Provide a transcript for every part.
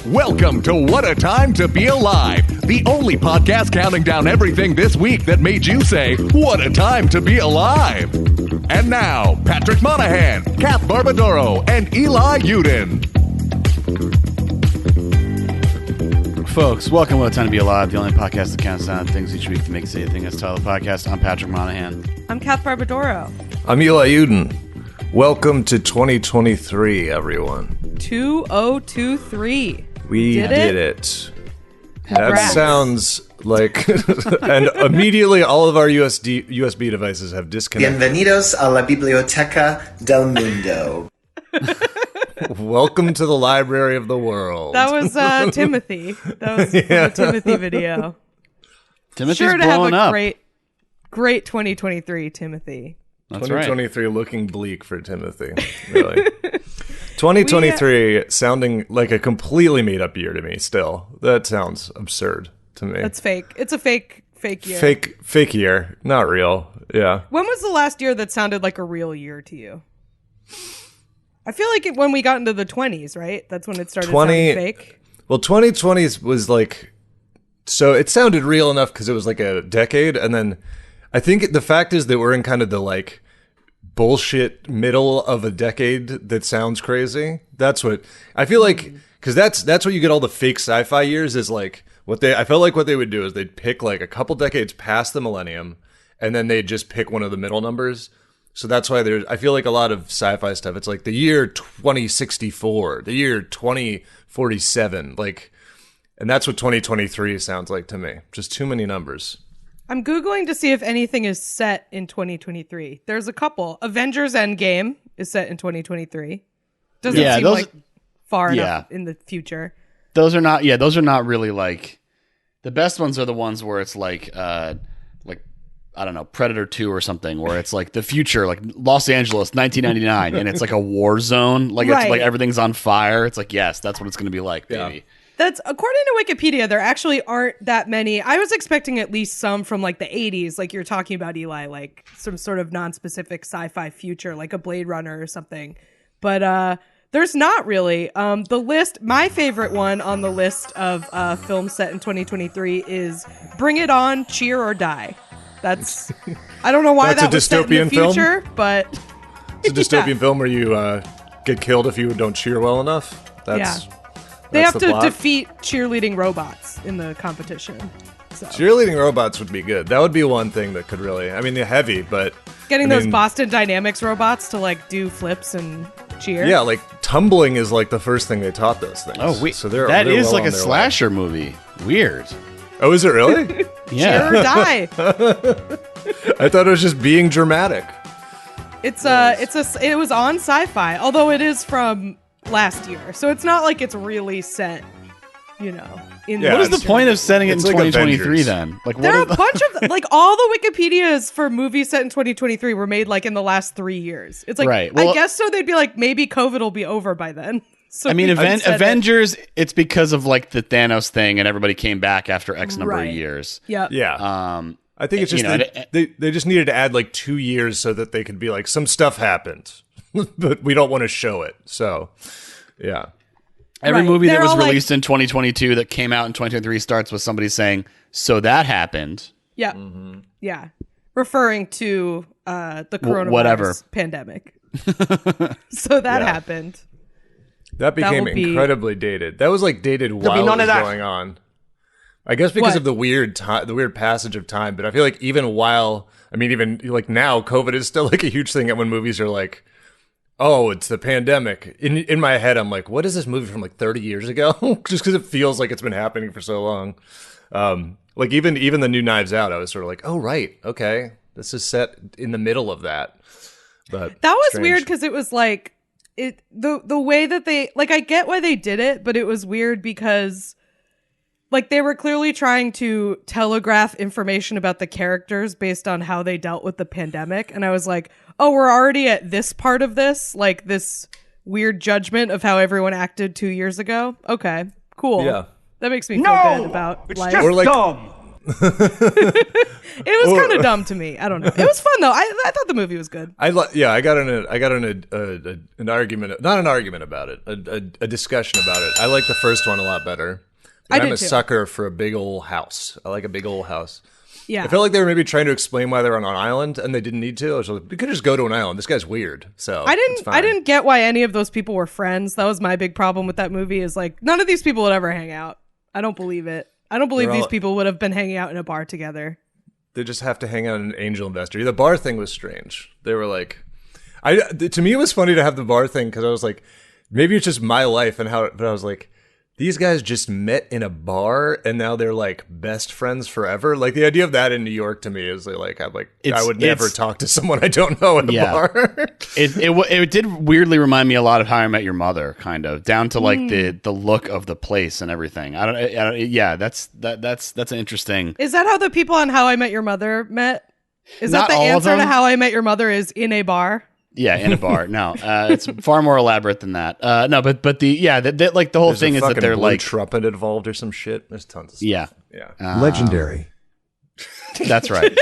Welcome to What a Time to Be Alive, the only podcast counting down everything this week that made you say, what a time to be alive. And now, Patrick Monahan, Kath Barbadoro, and Eli Uden. Folks, welcome to What a Time to Be Alive, the only podcast that counts down things each week to make say a thing as title of the podcast. I'm Patrick Monahan. I'm Kath Barbadoro. I'm Eli Uden. Welcome to 2023, everyone. 2023. We did it. That Congrats. sounds like... and immediately all of our USB devices have disconnected. Bienvenidos a la Biblioteca del Mundo. Welcome to the library of the world. That was Timothy. That was from the Timothy video. Timothy's Sure to have blowing a up. great 2023, Timothy. That's right. 2023 looking bleak for Timothy, really. 2023 sounding like a completely made-up year to me still. That sounds absurd to me. That's fake. It's a fake year. Fake year. Not real. Yeah. When was the last year that sounded like a real year to you? I feel like when we got into the 20s, right? That's when it started sounding fake. Well, 2020 was like... So it sounded real enough because it was like a decade, and then I think the fact is that we're in kind of the like bullshit middle of a decade that sounds crazy. That's what I feel like, because that's what you get all the fake sci-fi years is like I felt like what they would do is they'd pick like a couple decades past the millennium, and then they'd just pick one of the middle numbers. So that's why I feel like a lot of sci-fi stuff, it's like the year 2064, the year 2047, like, and that's what 2023 sounds like to me. Just too many numbers. I'm Googling to see if anything is set in 2023. There's a couple. Avengers Endgame is set in 2023. Doesn't seem like far enough in the future. Those are not really like, the best ones are the ones where it's like I don't know, Predator 2 or something, where it's like the future, like Los Angeles, 1999, and it's like a war zone. Like It's like everything's on fire. It's like, yes, that's what it's going to be like, baby. Yeah. That's according to Wikipedia, there actually aren't that many. I was expecting at least some from like the 80s, like you're talking about, Eli, like some sort of non-specific sci-fi future, like a Blade Runner or something. But there's not really. The list, my favorite one on the list of films set in 2023 is Bring It On, Cheer or Die. That's, I don't know why That's that a was set in the dystopian future, but it's a dystopian film where you get killed if you don't cheer well enough. They have to plot. defeat cheerleading robots in the competition. So. Cheerleading robots would be good. That would be one thing that could really... I mean, they're heavy, but... Getting those Boston Dynamics robots to, like, do flips and cheer. Yeah, like, tumbling is, like, the first thing they taught those things. Oh, wait. So that is well like on a their slasher movie. Weird. Oh, is it really? Yeah. Cheer or die. I thought it was just being dramatic. It was on Sci-Fi, although it is from last year. So it's not like it's really set, in What is the point of setting it in It's like 2023 Avengers. then? Like, There are a bunch of, like, all the Wikipedias for movies set in 2023 were made, like, in the last 3 years. It's like, Right. Well, I guess so they'd be like, maybe COVID will be over by then. So I mean, we can set it. Avengers, it's because of like the Thanos thing and everybody came back after X number of Right. years. Yep. Yeah. I think it's just you know, they just needed to add, like, 2 years so that they could be like, some stuff happened, but we don't want to show it. So, yeah. Every Right. movie that They're was all like- released in 2022 that came out in 2023 starts with somebody saying, so that happened. Yeah. Yeah. Referring to the coronavirus whatever. pandemic. So that happened. That became will be- incredibly dated. That was, like, dated while it was going on. I guess because What? of the weird passage of time, but I feel like even like now, COVID is still like a huge thing. And when movies are like, "Oh, it's the pandemic," in my head, I'm like, "What is this movie from like 30 years ago?" Just because it feels like it's been happening for so long. Like even the new Knives Out, I was sort of like, "Oh, right, okay, this is set in the middle of that." But That was strange. weird because it was like the way that they, like, I get why they did it, but it was weird because, like, they were clearly trying to telegraph information about the characters based on how they dealt with the pandemic. And I was like, oh, we're already at this part of this, like this weird judgment of how everyone acted 2 years ago. Okay, cool. Yeah. That makes me feel good about life. Or like, It was kind of dumb to me. I don't know. It was fun though. I thought the movie was good. I got in an argument, not an argument about it, a discussion about it. I like the first one a lot better. I I'm did a too. sucker for a big old house. I like a big old house. Yeah. I felt like they were maybe trying to explain why they're on an island, and they didn't need to. I was like, we could just go to an island. This guy's weird. So it's fine. I didn't get why any of those people were friends. That was my big problem with that movie. Is like none of these people would ever hang out. I don't believe it. I don't believe these people would have been hanging out in a bar together. They just have to hang out in an angel investor. The bar thing was strange. They were like, to me, it was funny to have the bar thing because I was like, maybe it's just my life and how. But I was like, these guys just met in a bar and now they're like best friends forever. Like the idea of that in New York to me is like, I would never talk to someone I don't know in a bar. It did weirdly remind me a lot of How I Met Your Mother, kind of down to like the look of the place and everything. I don't. Yeah, that's an interesting. Is that how the people on How I Met Your Mother met? Is Not that the all of answer to them. How I Met Your Mother is in a bar? Yeah, in a bar. No, it's far more elaborate than that. No, but like the whole There's thing a is that fucking they're blue like trumpet involved or some shit. There's tons of stuff. yeah, Legendary. that's right.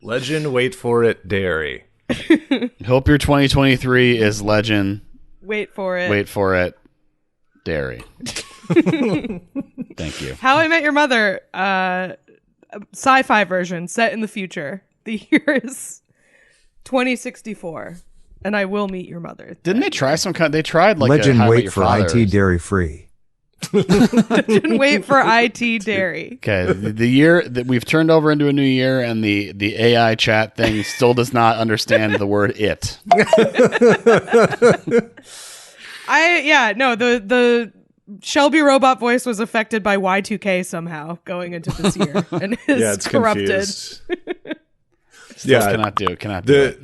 Legend, wait for it, dairy. Hope your 2023 is legend. Wait for it. Wait for it, dairy. Thank you. How I Met Your Mother, sci-fi version set in the future. The year is 2064, and I will meet your mother. Didn't they try some kind? They tried like Legend, a How I Met wait Your for Father. IT dairy free. Legend, wait for IT dairy. Okay, the year that we've turned over into a new year, and the AI chat thing still does not understand the word "it." The Shelby robot voice was affected by Y2K somehow going into this year, and is It's corrupted. confused. Still cannot do it.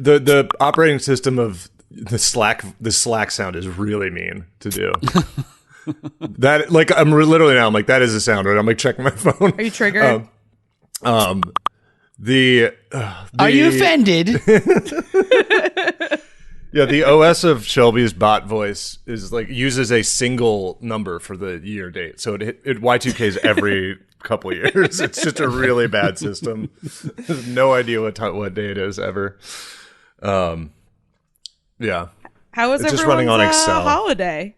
The operating system of the Slack sound is really mean to do. That like I'm literally now I'm like that is a sound, right? I'm like checking my phone. Are you triggered? Are you offended? Yeah, the OS of Shelby's bot voice is like uses a single number for the year date, so it Y2Ks every couple years. It's just a really bad system. No idea what day it is ever. Yeah, How was it's just everyone's running on Excel. holiday?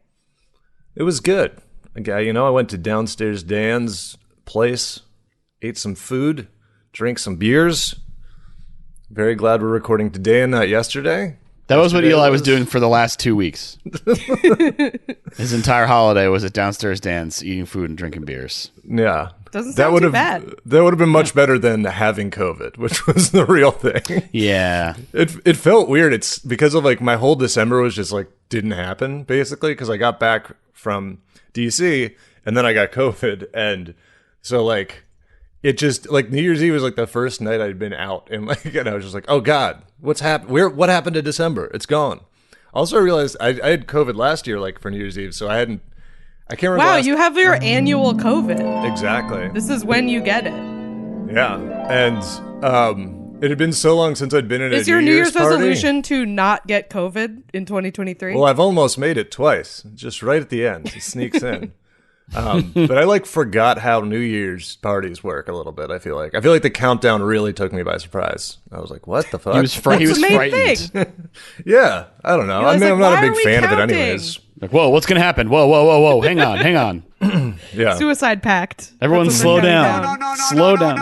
it was good. Okay, I went to downstairs Dan's place, ate some food, drank some beers. Very glad we're recording today and not yesterday. That was what Yesterday Eli was doing for the last 2 weeks. His entire holiday was at downstairs Dan's, eating food and drinking beers. Yeah. Doesn't sound too bad. That would have been much better than having COVID, which was the real thing. Yeah. It felt weird. It's because of like my whole December was just like didn't happen basically because I got back from DC and then I got COVID, and so like it just like New Year's Eve was like the first night I'd been out, and like and I was just like, oh God, what's happened? What happened to December? It's gone. Also, I realized I had COVID last year, like for New Year's Eve, so I can't remember. Wow, you have your annual COVID. Exactly. This is when you get it. Yeah, and it had been so long since I'd been in Is a your New Year's party. resolution to not get COVID in 2023? Well, I've almost made it twice, just right at the end. It sneaks in. But I like forgot how New Year's parties work a little bit. I feel like the countdown really took me by surprise. I was like, "What the fuck?" He was That's the main frightened. thing. Yeah, I don't know. I was mean, like, I'm not "Why a are big we fan of it, counting?" anyways. Like, whoa, what's gonna happen? Whoa! Hang on. Yeah, Suicide pact. Everyone, That's what slow they're down. counting Slow down.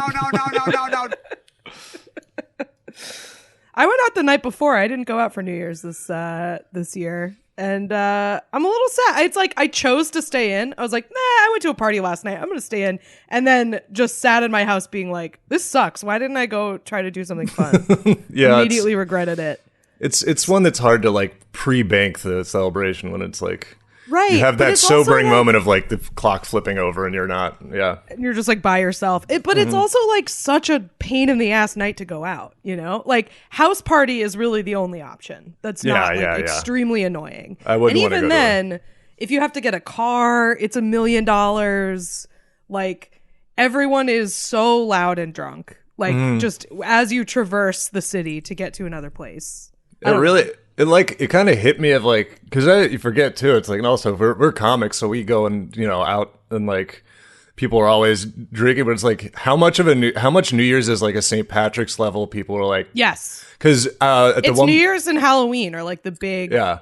I went out the night before. I didn't go out for New Year's this year, and I'm a little sad. It's like I chose to stay in. I was like, nah, I went to a party last night. I'm gonna stay in, and then just sat in my house being like, this sucks. Why didn't I go try to do something fun? yeah. Immediately regretted it. It's one that's hard to like pre-bank the celebration when it's like Right. you have but that it's also, sobering like, moment of like the clock flipping over and you're not. Yeah. and you're just like by yourself. But it's also like such a pain in the ass night to go out, you know? Like house party is really the only option. That's not like yeah. extremely annoying. I wouldn't and wanna even go to then, if you have to get a car, it's $1 million. Like everyone is so loud and drunk. Like just as you traverse the city to get to another place. It kind of hit me of like, because you forget too, it's like, and also we're comics, so we go and out and like people are always drinking, but it's like how much New Year's is like a St. Patrick's level? People are like, Yes. because It's New Year's and Halloween are like the big yeah.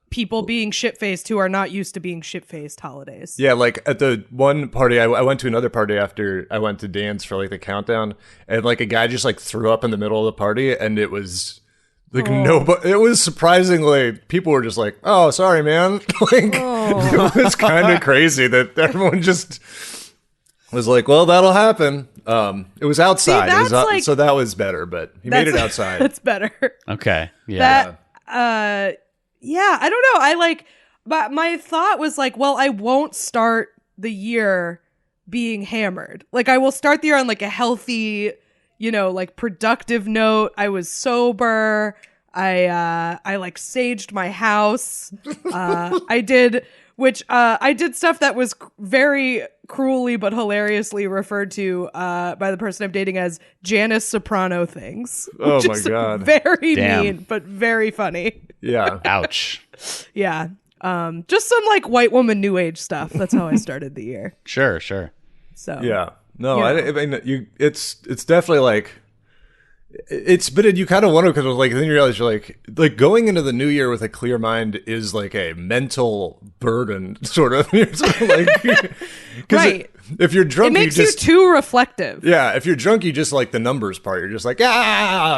people being shit-faced who are not used to being shit-faced holidays. Yeah, like at the one party, I went to another party after I went to dance for like the countdown, and like a guy just like threw up in the middle of the party, and it was like it was surprisingly, people were just like, "Oh, sorry, man." Like it was kind of crazy that everyone just was like, "Well, that'll happen." It was outside, so that was better, but he made it outside. That's better. Okay, yeah. Yeah, I don't know. But my thought was like, well, I won't start the year being hammered. Like, I will start the year on like a healthy, like productive note. I was sober. I like saged my house. I did stuff that was very cruelly but hilariously referred to by the person I'm dating as Janice Soprano things. Oh my God. Very mean, but very funny. Yeah. Ouch. Yeah. Just some like white woman new age stuff. That's how I started the year. Sure. So yeah. No, I mean, it's definitely like, but you kind of wonder because like then you realize you're like going into the new year with a clear mind is like a mental burden sort of. You're sort of like, right. If you're drunk, it makes you too reflective. Yeah, if you're drunk, you just like the numbers part. You're just like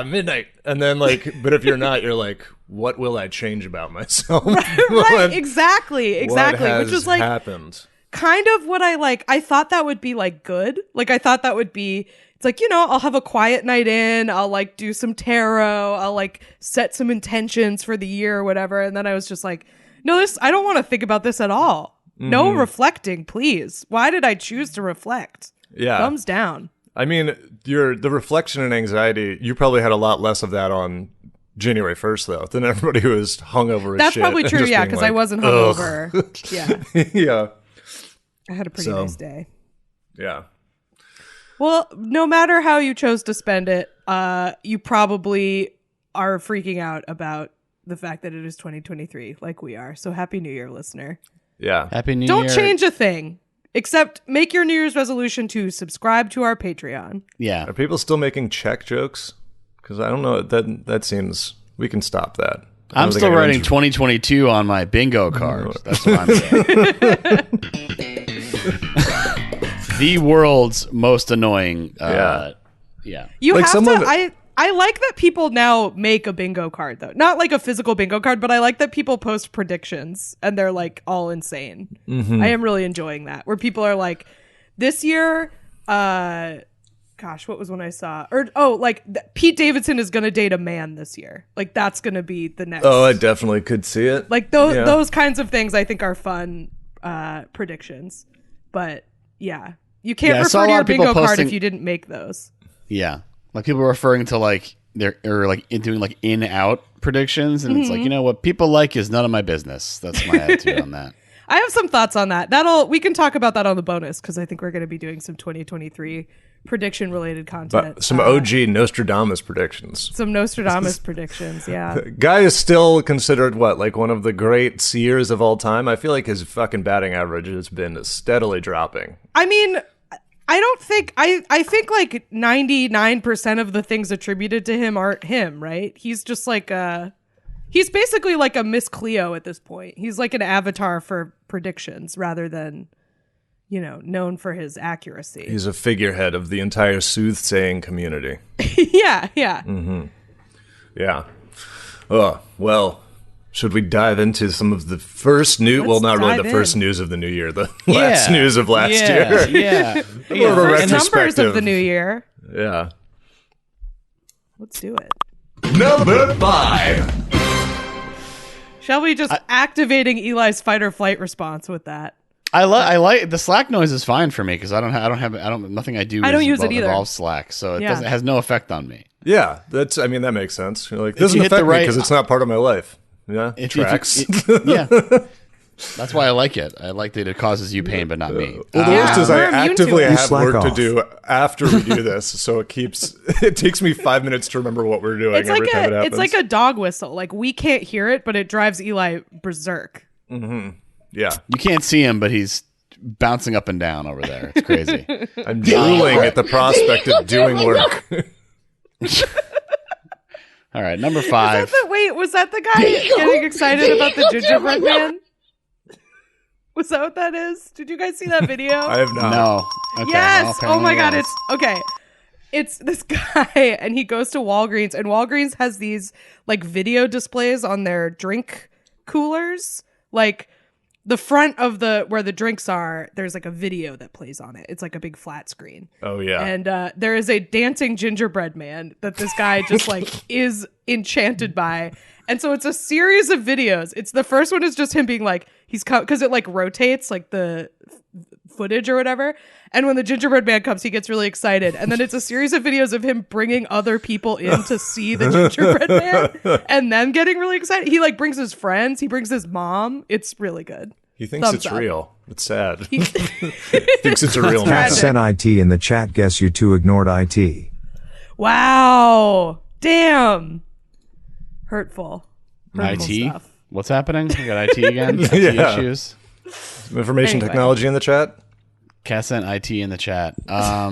midnight, and then like, but if you're not, you're like, what will I change about myself? Right. Exactly. What has Which was like happened. Kind of what I thought that would be like good. Like I thought that would be. It's like, I'll have a quiet night in. I'll like do some tarot. I'll like set some intentions for the year or whatever. And then I was just like, no, I don't want to think about this at all. Mm-hmm. No reflecting, please. Why did I choose to reflect? Yeah. Thumbs down. I mean, the reflection and anxiety, you probably had a lot less of that on January 1st, though, than everybody who was hungover as That's shit. probably true, yeah, because I wasn't hungover. Yeah. Yeah. I had a pretty nice day. Yeah. Well, no matter how you chose to spend it, you probably are freaking out about the fact that it is 2023, like we are. So happy New Year, listener. Yeah. Happy New Year. Don't change a thing, except make your New Year's resolution to subscribe to our Patreon. Yeah. Are people still making check jokes? Because I don't know. That seems... We can stop that. I'm still writing 2022 on my bingo card. That's what I'm saying. The world's most annoying. Yeah. You like have to. I like that people now make a bingo card though, not like a physical bingo card, but I like that people post predictions and they're like all insane. Mm-hmm. I am really enjoying that, where people are like, this year, gosh, what was one I saw? Pete Davidson is going to date a man this year. Like that's going to be the next. Oh, I definitely could see it. Like those kinds of things I think are fun predictions, but yeah. You can't refer to your bingo card if you didn't make those. Yeah. Like people referring to like doing like in-out predictions. And it's like, what people like is none of my business. That's my attitude on that. I have some thoughts on that. We can talk about that on the bonus because I think we're going to be doing some 2023 prediction related content. Some OG Nostradamus predictions. Some Nostradamus predictions, yeah. Guy is still considered like one of the great seers of all time. I feel like his fucking batting average has been steadily dropping. I mean, I don't think I think like 99% of the things attributed to him aren't him, right? He's just like he's basically like a Miss Cleo at this point. He's like an avatar for predictions rather than known for his accuracy. He's a figurehead of the entire soothsaying community. Yeah. Mm-hmm. Yeah. Oh, well, should we dive into some of the first news? Well, not really the first news of the new year, the last news of last year. Yeah. More of a First numbers retrospective of the new year. Yeah. Let's do it. Number 5. Shall we just activating Eli's fight or flight response with that? I like the Slack noise is fine for me because nothing I do. I don't use it either. Involves Slack, so it has no effect on me. Yeah, that makes sense. You're like, doesn't affect me because it's not part of my life. Yeah, tracks. Yeah, that's why I like it. I like that it causes you pain, but not me. Well, the worst is I actively have work off. to do after we do this, so it takes me 5 minutes to remember what we're doing every time it happens. It's like a dog whistle. Like we can't hear it, but it drives Eli berserk. Mm-hmm. Yeah, you can't see him, but he's bouncing up and down over there. It's crazy. I'm drooling at the prospect of doing work. All right, number 5. Was that the guy getting excited about the gingerbread man? Was that what that is? Did you guys see that video? I have not. No. Okay, Yes. well, Oh my God. yes. It's okay. It's this guy, and he goes to Walgreens, and Walgreens has these like video displays on their drink coolers, like the front of where the drinks are. There's like a video that plays on it. It's like a big flat screen. Oh yeah. And there is a dancing gingerbread man that this guy just like is enchanted by. And so it's a series of videos. It's the first one is just him being like, because it like rotates like the footage or whatever. And when the gingerbread man comes, he gets really excited. And then it's a series of videos of him bringing other people in to see the gingerbread man and then getting really excited. He like brings his friends. He brings his mom. It's really good. He thinks Thumbs it's up. real. It's sad. He thinks it's a real Cat man. tragic. Sent IT in the chat. Guess you two ignored IT. Wow. Damn. Hurtful IT? stuff. What's happening? We got IT again? IT Yeah. issues? Some information Anyway. technology in the chat. Cass sent IT in the chat. I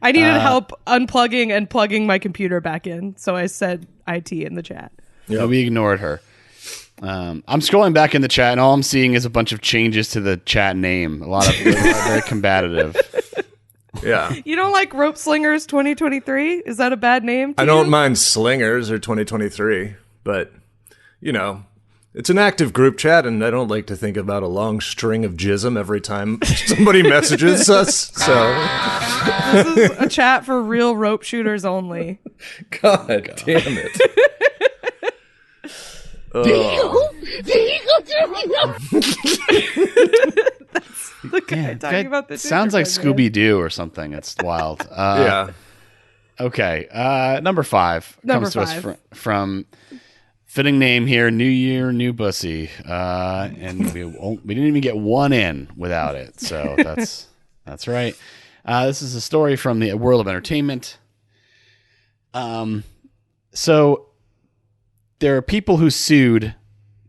needed help unplugging and plugging my computer back in, so I said IT in the chat. No, we ignored her. I'm scrolling back in the chat, and all I'm seeing is a bunch of changes to the chat name. A lot of very combative. Yeah. You don't like Rope Slingers 2023? Is that a bad name to I don't you? mind Slingers or 2023, but, you know, it's an active group chat, and I don't like to think about a long string of jism every time somebody messages us. So, This is a chat for real rope shooters only. God damn it. The guy talking about the Sounds like gingerbread man. Scooby Doo or something. It's wild. Yeah. Okay. Number 5 Number comes to 5. us from fitting name here. New Year, new bussy. And we didn't even get one in without it. So that's right. This is a story from the world of entertainment. So there are people who sued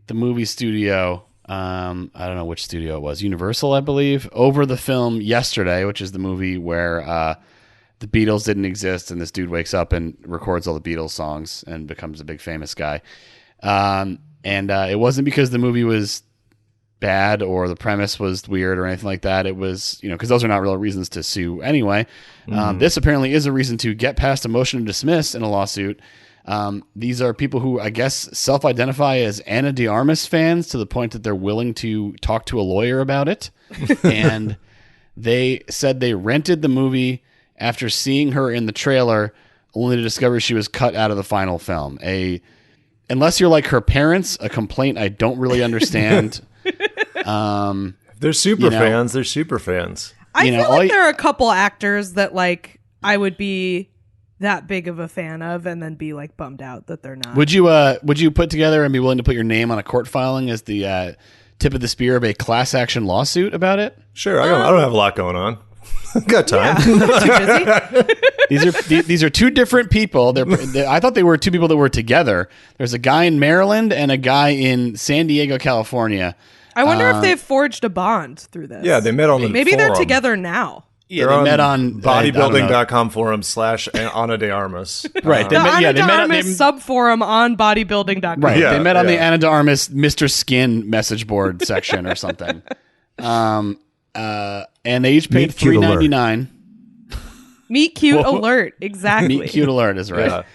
the movie studio. I don't know which studio it was, Universal, I believe, over the film Yesterday, which is the movie where the Beatles didn't exist, and this dude wakes up and records all the Beatles songs and becomes a big famous guy. And it wasn't because the movie was bad or the premise was weird or anything like that. It was, because those are not real reasons to sue anyway. This apparently is a reason to get past a motion to dismiss in a lawsuit. These are people who I guess self-identify as Ana de Armas fans to the point that they're willing to talk to a lawyer about it. And they said they rented the movie after seeing her in the trailer, only to discover she was cut out of the final film. Unless you're like her parents, a complaint I don't really understand. They're super fans. They're super fans. I feel like there are a couple actors that like I would be that big of a fan of and then be like bummed out that they're not. Would you put together and be willing to put your name on a court filing as the tip of the spear of a class action lawsuit about it? Sure. I don't have a lot going on. Got time. Too busy? These are two different people. I thought they were two people that were together. There's a guy in Maryland and a guy in San Diego, California. I wonder if they've forged a bond through this. Yeah, they met on the Maybe forum. they're together now. Yeah, They're they met on bodybuilding.com forum /Ana de Armas. Right. The Ana de met on- Armas subforum on bodybuilding.com. Right. Yeah, they met on the yeah. Ana de Armas Mr. Skin message board section or something. And they each paid Meet cute alert. $3.99. Meet cute Whoa. alert. Exactly. Meet cute alert is right.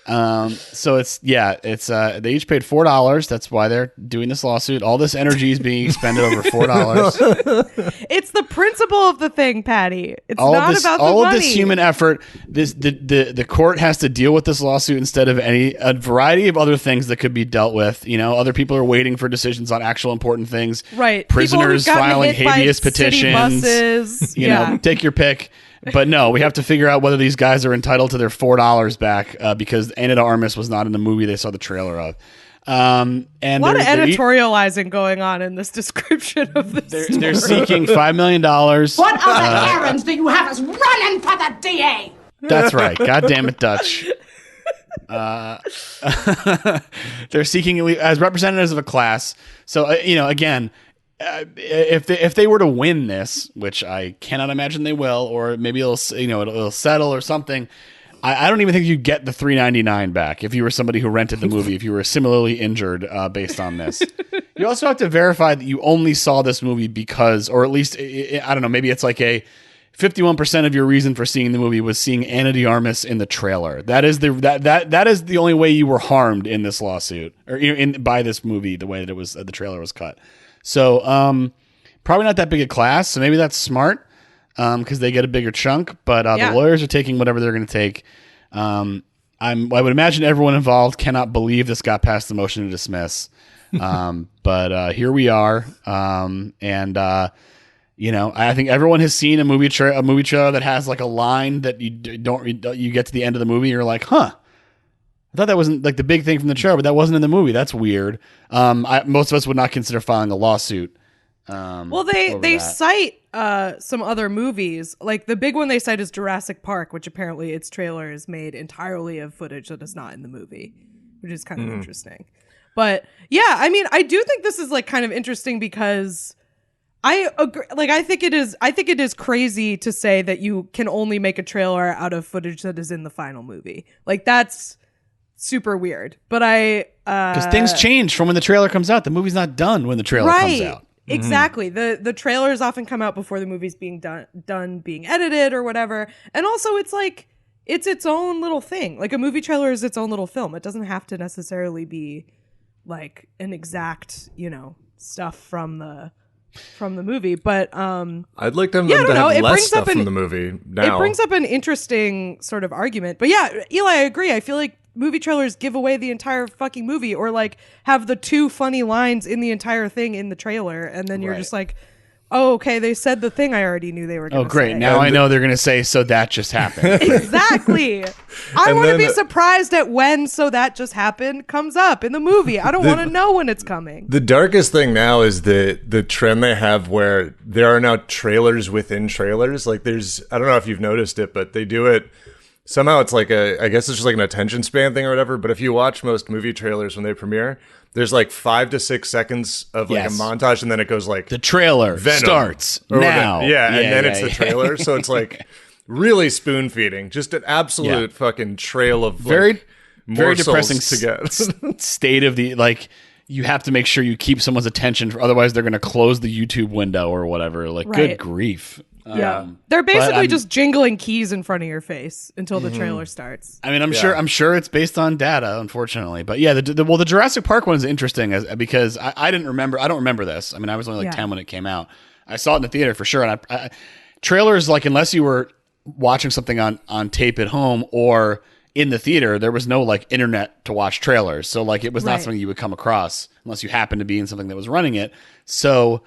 Yeah. So it's they each paid $4. That's why they're doing this lawsuit. All this energy is being expended over $4. It's the principle of the thing, Patty. It's all not of this, about the all money. of this human effort. The court has to deal with this lawsuit instead of a variety of other things that could be dealt with. Other people are waiting for decisions on actual important things. Right. Prisoners People who've gotten filing hit by habeas city petitions. buses. You know, take your pick. But no, we have to figure out whether these guys are entitled to their $4 back because Ana de Armas was not in the movie they saw the trailer of. And A lot of editorializing going on in this description of this. they're seeking $5 million. What other errands do you have us running for the DA? That's right. God damn it, Dutch. They're seeking as representatives of a class. So, again, if they were to win this, which I cannot imagine they will, or maybe it'll settle or something. I don't even think you get the $3.99 back if you were somebody who rented the movie, if you were similarly injured based on this. You also have to verify that you only saw this movie because, or at least, I don't know, maybe it's like a 51% of your reason for seeing the movie was seeing Ana de Armas in the trailer. That is the only way you were harmed in this lawsuit, or by this movie, the way that it was the trailer was cut. So probably not that big a class, so maybe that's smart. Because they get a bigger chunk, but the lawyers are taking whatever they're going to take. I would imagine everyone involved cannot believe this got past the motion to dismiss. But here we are, and I think everyone has seen a movie trailer that has like a line that you get to the end of the movie, and you're like, huh. I thought that wasn't like the big thing from the trailer, but that wasn't in the movie. That's weird. Most of us would not consider filing a lawsuit. Well, they cite some other movies. Like the big one they cite is Jurassic Park, which apparently its trailer is made entirely of footage that is not in the movie, which is kind of interesting. But yeah, I mean, I do think this is like kind of interesting because I agree. Like, I think it is crazy to say that you can only make a trailer out of footage that is in the final movie. Like, that's super weird. But because things change from when the trailer comes out. The movie's not done when the trailer comes out. Exactly. The trailers often come out before the movie's being done being edited or whatever. And also it's like it's its own little thing. Like a movie trailer is its own little film. It doesn't have to necessarily be like an exact, stuff from the movie. But I'd like them to have less stuff from the movie now. It brings up an interesting sort of argument. But yeah, Eli, I agree. I feel like movie trailers give away the entire fucking movie, or like have the two funny lines in the entire thing in the trailer, and then you're just like, oh, okay, they said the thing I already knew they were going to say. Oh, great. Now I know they're going to say, so that just happened. Exactly. I want to be surprised at when so that just happened comes up in the movie. I don't want to know when it's coming. The darkest thing now is the trend they have where there are now trailers within trailers. Like I don't know if you've noticed it, but they do it. Somehow it's like I guess it's just like an attention span thing or whatever. But if you watch most movie trailers when they premiere, there's like 5 to 6 seconds of like a montage, and then it goes like the trailer Venom starts now. And then it's the trailer. So it's like really spoon feeding, just an absolute fucking trail of very depressing to get state of the like. You have to make sure you keep someone's attention, otherwise they're going to close the YouTube window or whatever. Like, good grief. Yeah, they're basically just jingling keys in front of your face until the trailer starts. I mean, I'm sure it's based on data, unfortunately. But yeah, the Jurassic Park one is interesting because I don't remember this. I mean, I was only like 10 when it came out. I saw it in the theater for sure. And trailers, like, unless you were watching something on tape at home or in the theater, there was no like internet to watch trailers. So like, it was not something you would come across unless you happened to be in something that was running it. So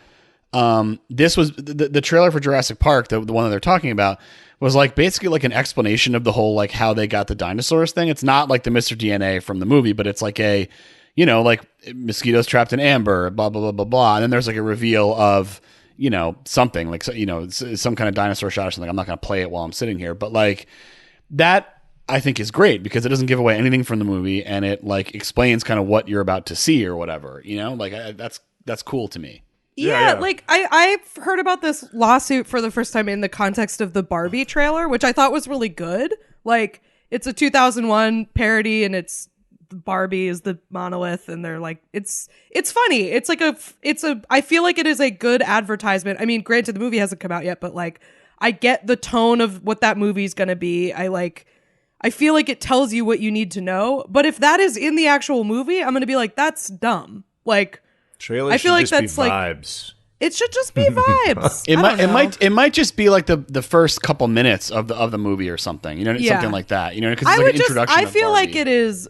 this was the trailer for Jurassic Park, the one that they're talking about, was like basically like an explanation of the whole like how they got the dinosaurs thing. It's not like the Mr. DNA from the movie, but it's like a, like mosquitoes trapped in amber, blah blah blah blah blah. And then there's like a reveal of something like some kind of dinosaur shot or something. I'm not going to play it while I'm sitting here, but like that I think is great because it doesn't give away anything from the movie, and it like explains kind of what you're about to see or whatever. Like that's cool to me. Yeah, like I've heard about this lawsuit for the first time in the context of the Barbie trailer, which I thought was really good. Like, it's a 2001 parody, and it's Barbie is the monolith, and they're like, it's funny. It's like I feel like it is a good advertisement. I mean, granted, the movie hasn't come out yet, but like, I get the tone of what that movie's gonna be. I feel like it tells you what you need to know. But if that is in the actual movie, I'm gonna be like, that's dumb. Like, trailers I feel like just that's be like vibes. It should just be vibes. It might just be like the first couple minutes of the movie or something. Something like that. Because it's like an introduction. I feel Barbie. like it is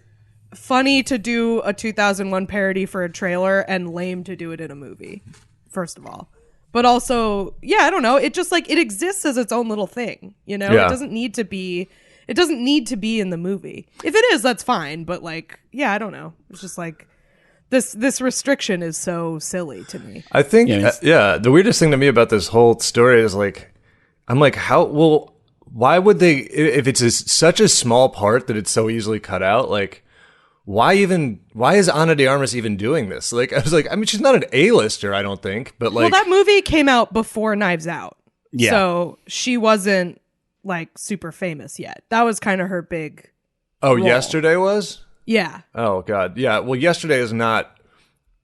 funny to do a 2001 parody for a trailer and lame to do it in a movie. First of all, but also, I don't know. It just like it exists as its own little thing. It doesn't need to be. It doesn't need to be in the movie. If it is, that's fine. But like, I don't know. It's just like. This restriction is so silly to me. I think, the weirdest thing to me about this whole story is like, I'm like, why would they, if it's such a small part that it's so easily cut out, like, why is Ana de Armas even doing this? Like, I was like, I mean, she's not an A-lister, I don't think, but like, well, that movie came out before Knives Out. Yeah. So she wasn't like super famous yet. That was kind of her big role. Yesterday was? Yeah. Oh God. Yeah. Well, Yesterday is not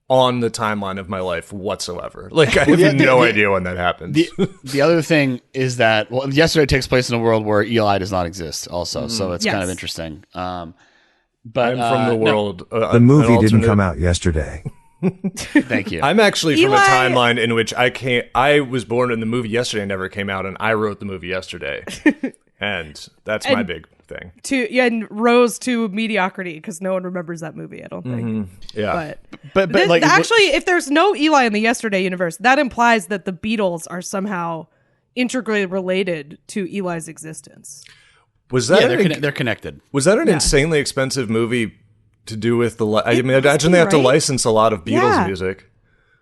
on the timeline of my life whatsoever. Like, I have no idea when that happens. The other thing is that, well, Yesterday takes place in a world where Eli does not exist also. So it's kind of interesting. But I'm from the world. The movie didn't come out yesterday. Thank you. I'm actually from a Eli- timeline in which I was born and the movie Yesterday never came out, and I wrote the movie Yesterday. And that's my big thing. And rose to mediocrity because no one remembers that movie, I don't think. Yeah. but This- like actually, if there's no Eli in the Yesterday universe, that implies that the Beatles are somehow integrally related to Eli's existence. Was that they're connected. Was that an insanely expensive movie to do with the? I mean, I imagine they have to right? license a lot of Beatles Yeah. music,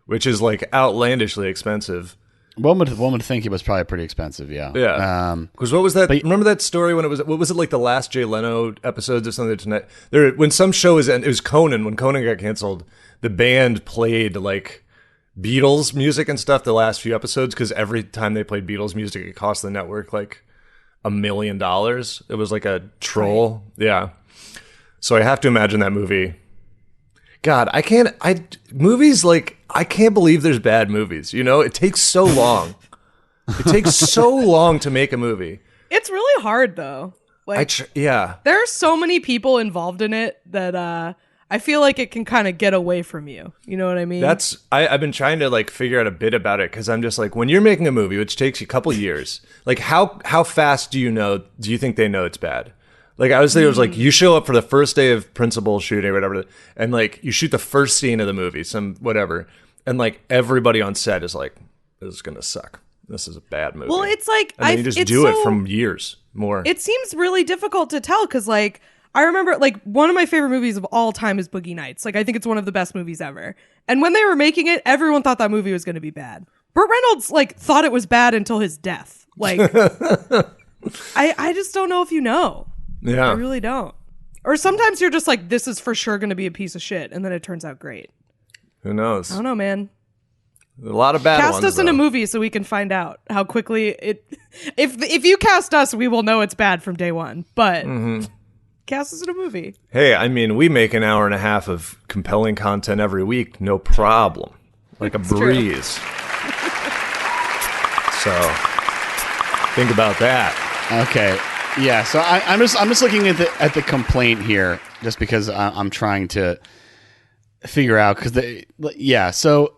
which is like outlandishly expensive. One would think it was probably pretty expensive. Yeah. Yeah. Because what was that? Remember that story when it was? What was it like? The last Jay Leno episodes or something tonight? When some show is it was Conan. When Conan got canceled, the band played like Beatles music and stuff the last few episodes because every time they played Beatles music, it cost the network like $1 million. It was like a troll. Right. Yeah. So I have to imagine that movie. God, I can't believe there's bad movies. You know, it takes so long. It takes so long to make a movie. It's really hard though. Like, yeah. There are so many people involved in it that I feel like it can kind of get away from you. You know what I mean? I've been trying to like figure out a bit about it because I'm just like, when you're making a movie, which takes you a couple years, like how fast do you think they know it's bad? Like, I was thinking, it was like, you show up for the first day of principal shooting or whatever, and like, you shoot the first scene of the movie, some whatever, and like, everybody on set is like, this is going to suck. This is a bad movie. Well, it's like, and then you just do it from years more. It seems really difficult to tell because, like, I remember, like, one of my favorite movies of all time is Boogie Nights. Like, I think it's one of the best movies ever. And when they were making it, everyone thought that movie was going to be bad. Burt Reynolds, like, thought it was bad until his death. Like, I just don't know if you know. Yeah. I really don't. Or sometimes you're just like, this is for sure going to be a piece of shit, and then it turns out great. Who knows? I don't know, man. A lot of bad ones. Cast us in a movie so we can find out how quickly it. If you cast us, we will know it's bad from day one. But cast us in a movie. Hey, I mean, we make an hour and a half of compelling content every week, no problem, like a breeze. So think about that. Okay. Yeah, so I'm just looking at the complaint here, just because I'm trying to figure out So,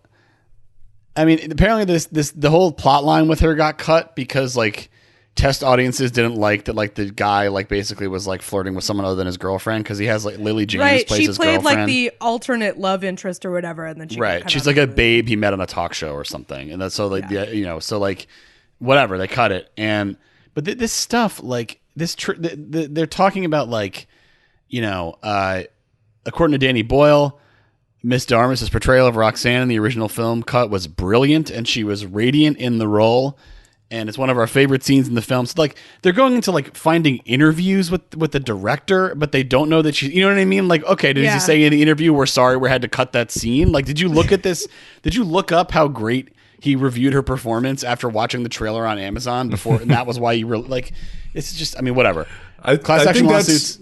I mean, apparently the whole plot line with her got cut because like test audiences didn't like that, like the guy like basically was like flirting with someone other than his girlfriend because he has like Lily James plays his girlfriend. She played like the alternate love interest or whatever, and then she's like a babe he met on a talk show or something, and that's so like so like whatever, they cut it. And but this stuff like. They're talking about like, according to Danny Boyle, Miss de Armas' portrayal of Roxanne in the original film cut was brilliant, and she was radiant in the role, and it's one of our favorite scenes in the film. So like they're going into like finding interviews with the director, but they don't know that she's, you know what I mean? Like, okay, did you say in the interview, we're sorry we had to cut that scene? Like, did you look at this? Did you look up how great he reviewed her performance after watching the trailer on Amazon before, and that was why you really like. It's just, I mean, whatever. Class action lawsuits,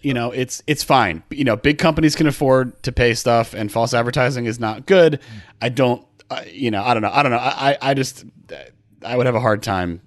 it's fine. Big companies can afford to pay stuff, and false advertising is not good. I don't know. I would have a hard time.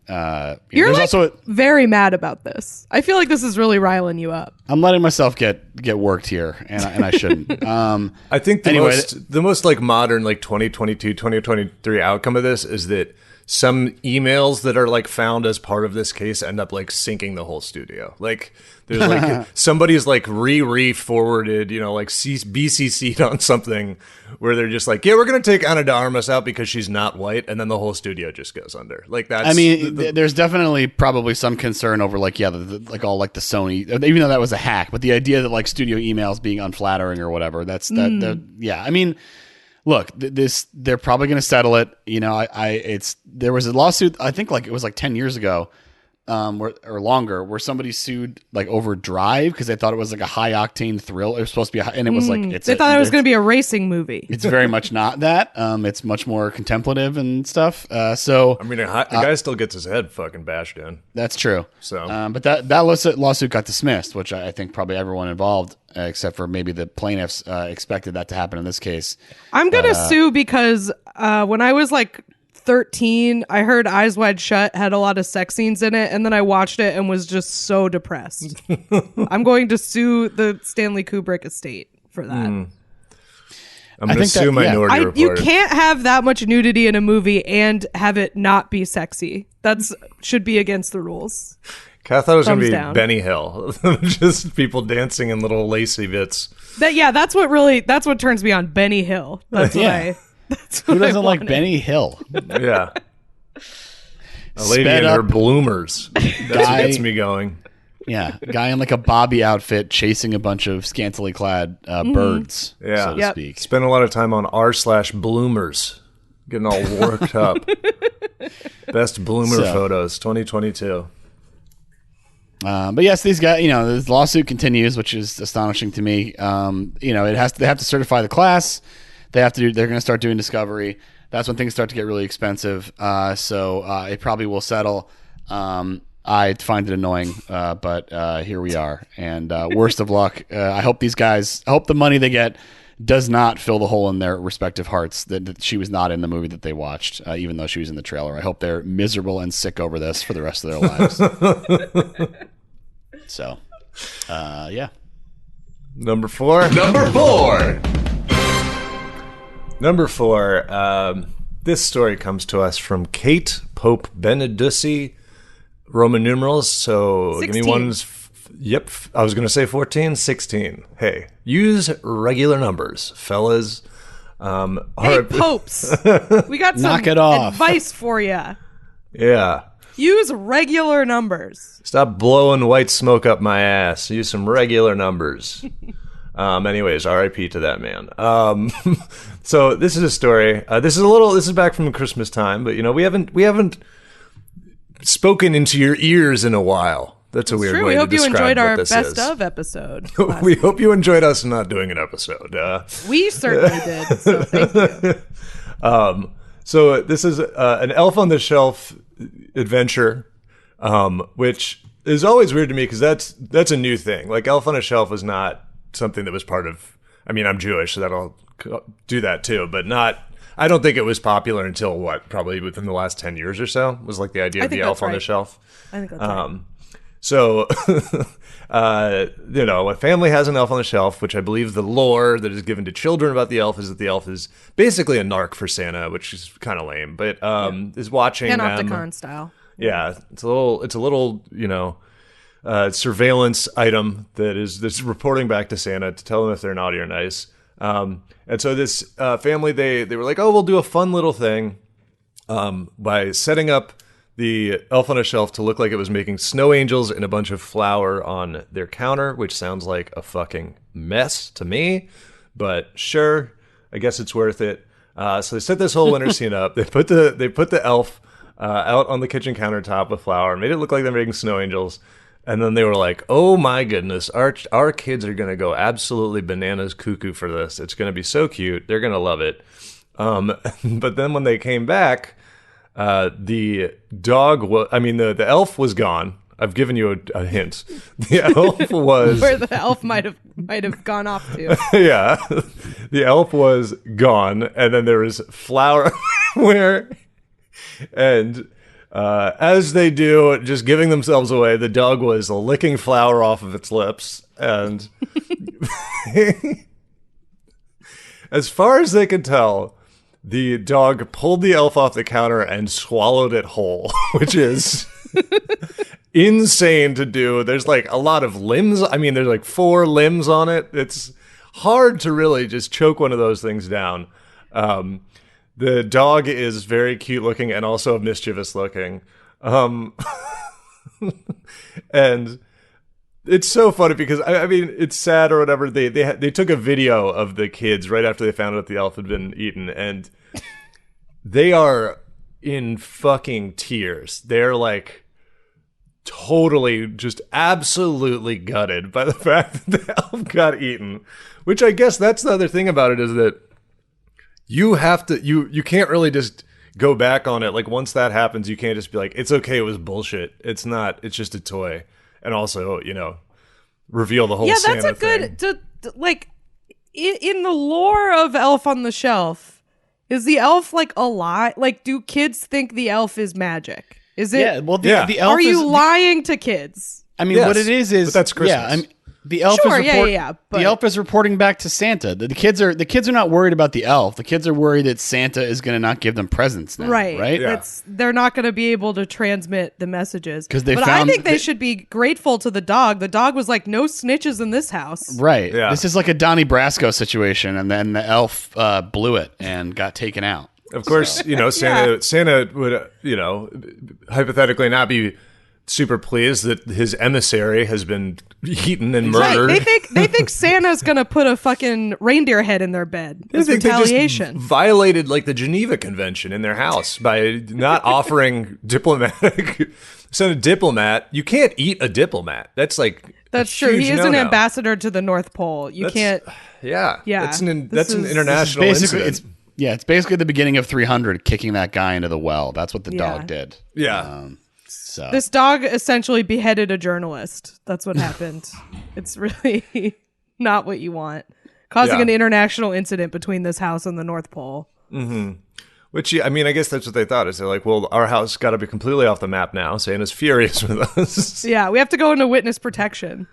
You're like very mad about this. I feel like this is really riling you up. I'm letting myself get worked here, and I shouldn't. I think the most like modern like 2022, 2023 outcome of this is that some emails that are like found as part of this case end up like sinking the whole studio. Like there's like somebody's like re-forwarded, like BCC'd on something where they're just like, yeah, we're going to take Ana de Armas out because she's not white. And then the whole studio just goes under. Like that's, I mean, there's definitely probably some concern over like, like all like the Sony, even though that was a hack, but the idea that like studio emails being unflattering or whatever, yeah. I mean, look, they're probably going to settle it. There was a lawsuit, I think like it was like 10 years ago, or longer, where somebody sued like over Drive because they thought it was like a high octane thrill. It was supposed to be, and it was like they thought it was going to be a racing movie. It's very much not that. It's much more contemplative and stuff. So I mean, the guy still gets his head fucking bashed in. That's true. So, but that lawsuit got dismissed, which I think probably everyone involved, except for maybe the plaintiffs, expected that to happen in this case. I'm gonna sue because when I was like 13, I heard Eyes Wide Shut had a lot of sex scenes in it, and then I watched it and was just so depressed. I'm going to sue the Stanley Kubrick estate for that. I'm going to sue Minority Report. You can't have that much nudity in a movie and have it not be sexy. That's should be against the rules. I thought it was going to be down. Benny Hill. Just people dancing in little lacy bits. That's what turns me on. Benny Hill. That's what Who doesn't like Benny Hill? Yeah. A lady in her bloomers. That's what gets me going. Yeah. Guy in like a Bobby outfit chasing a bunch of scantily clad birds, so to speak. Spend a lot of time on r/bloomers. Getting all worked up. Best bloomer photos, 2022. But yes, these guys, this lawsuit continues, which is astonishing to me. They have to certify the class. They're going to start doing discovery. That's when things start to get really expensive. So it probably will settle. I find it annoying, but here we are. And worst of luck. I hope the money they get does not fill the hole in their respective hearts that she was not in the movie that they watched, even though she was in the trailer. I hope they're miserable and sick over this for the rest of their lives. So, yeah. Number four. This story comes to us from Kate Pope Benedusi, Roman numerals. So 16. give me ones. Yep. I was going to say 14, 16. Hey, use regular numbers, fellas. Hey, popes. We got some Knock it off. advice for you. Yeah. Use regular numbers. Stop blowing white smoke up my ass. Use some regular numbers. Anyways, RIP to that man. So this is a story. This is back from Christmas time, but we haven't spoken into your ears in a while. That's a weird way to describe what this is. We hope you enjoyed our best of episode. We hope you enjoyed us not doing an episode. We certainly did. So thank you. So this is an Elf on the Shelf adventure, which is always weird to me because that's a new thing. Like Elf on a Shelf was not something that was part of. I mean, I'm Jewish, so that'll do that too, but not. I don't think it was popular until probably within the last 10 years or so. Was like the idea of the Elf on the Shelf. I think that's right. So, a family has an elf on the shelf, which I believe the lore that is given to children about the elf is that the elf is basically a narc for Santa, which is kind of lame, but is watching Panopticon them. style. Yeah, it's a little, surveillance item that's reporting back to Santa to tell them if they're naughty or nice. And so this family, they were like, oh, we'll do a fun little thing by setting up the elf on a shelf to look like it was making snow angels and a bunch of flour on their counter, which sounds like a fucking mess to me, but sure, I guess it's worth it. So they set this whole winter scene up. They put the elf out on the kitchen countertop with flour and made it look like they're making snow angels. And then they were like, oh my goodness, our kids are going to go absolutely bananas cuckoo for this. It's going to be so cute. They're going to love it. But then when they came back, the elf was gone. I've given you a hint. The elf was where the elf might have gone off to. Yeah, the elf was gone, and then there was flour everywhere. And as they do, just giving themselves away, the dog was licking flour off of its lips, and as far as they could tell, the dog pulled the elf off the counter and swallowed it whole, which is insane to do. There's like a lot of limbs. I mean, there's like 4 limbs on it. It's hard to really just choke one of those things down. The dog is very cute looking and also mischievous looking. And it's so funny because I mean it's sad or whatever. They took a video of the kids right after they found out the elf had been eaten, and they are in fucking tears. They're like totally, just absolutely gutted by the fact that the elf got eaten. Which I guess that's the other thing about it is that you have to, you can't really just go back on it. Like once that happens, you can't just be like, it's okay, it was bullshit. It's not, it's just a toy. And also, reveal the whole Santa that's a thing. good, like, in the lore of Elf on the Shelf, is the elf like alive? Like, do kids think the elf is magic? Is it? Yeah, well, the elf are you is, lying to kids? I mean, Yes, what it is but that's Christmas. Yeah, the elf Sure, is but the elf is reporting back to Santa. The kids are not worried about the elf. The kids are worried that Santa is going to not give them presents now. Right. Yeah. They're not going to be able to transmit the messages. But I found think they should be grateful to the dog. The dog was like, no snitches in this house. Right. Yeah. This is like a Donnie Brasco situation, and then the elf blew it and got taken out. Of course, Santa would, hypothetically not be super pleased that his emissary has been eaten and murdered. Right. They think Santa's gonna put a fucking reindeer head in their bed as retaliation. They just violated like the Geneva Convention in their house by not offering diplomatic. Send a diplomat. You can't eat a diplomat. That's true. He is an ambassador to the North Pole. You can't. Yeah. Yeah. That's an international incident. It's basically the beginning of 300, kicking that guy into the well. That's what the dog did. Yeah. So This dog essentially beheaded a journalist. That's what happened. It's really not what you want. Causing an international incident between this house and the North Pole. Mm-hmm. Which, I mean, I guess that's what they thought. Is they're like, well, our house got to be completely off the map now. Santa's furious with us. Yeah, we have to go into witness protection.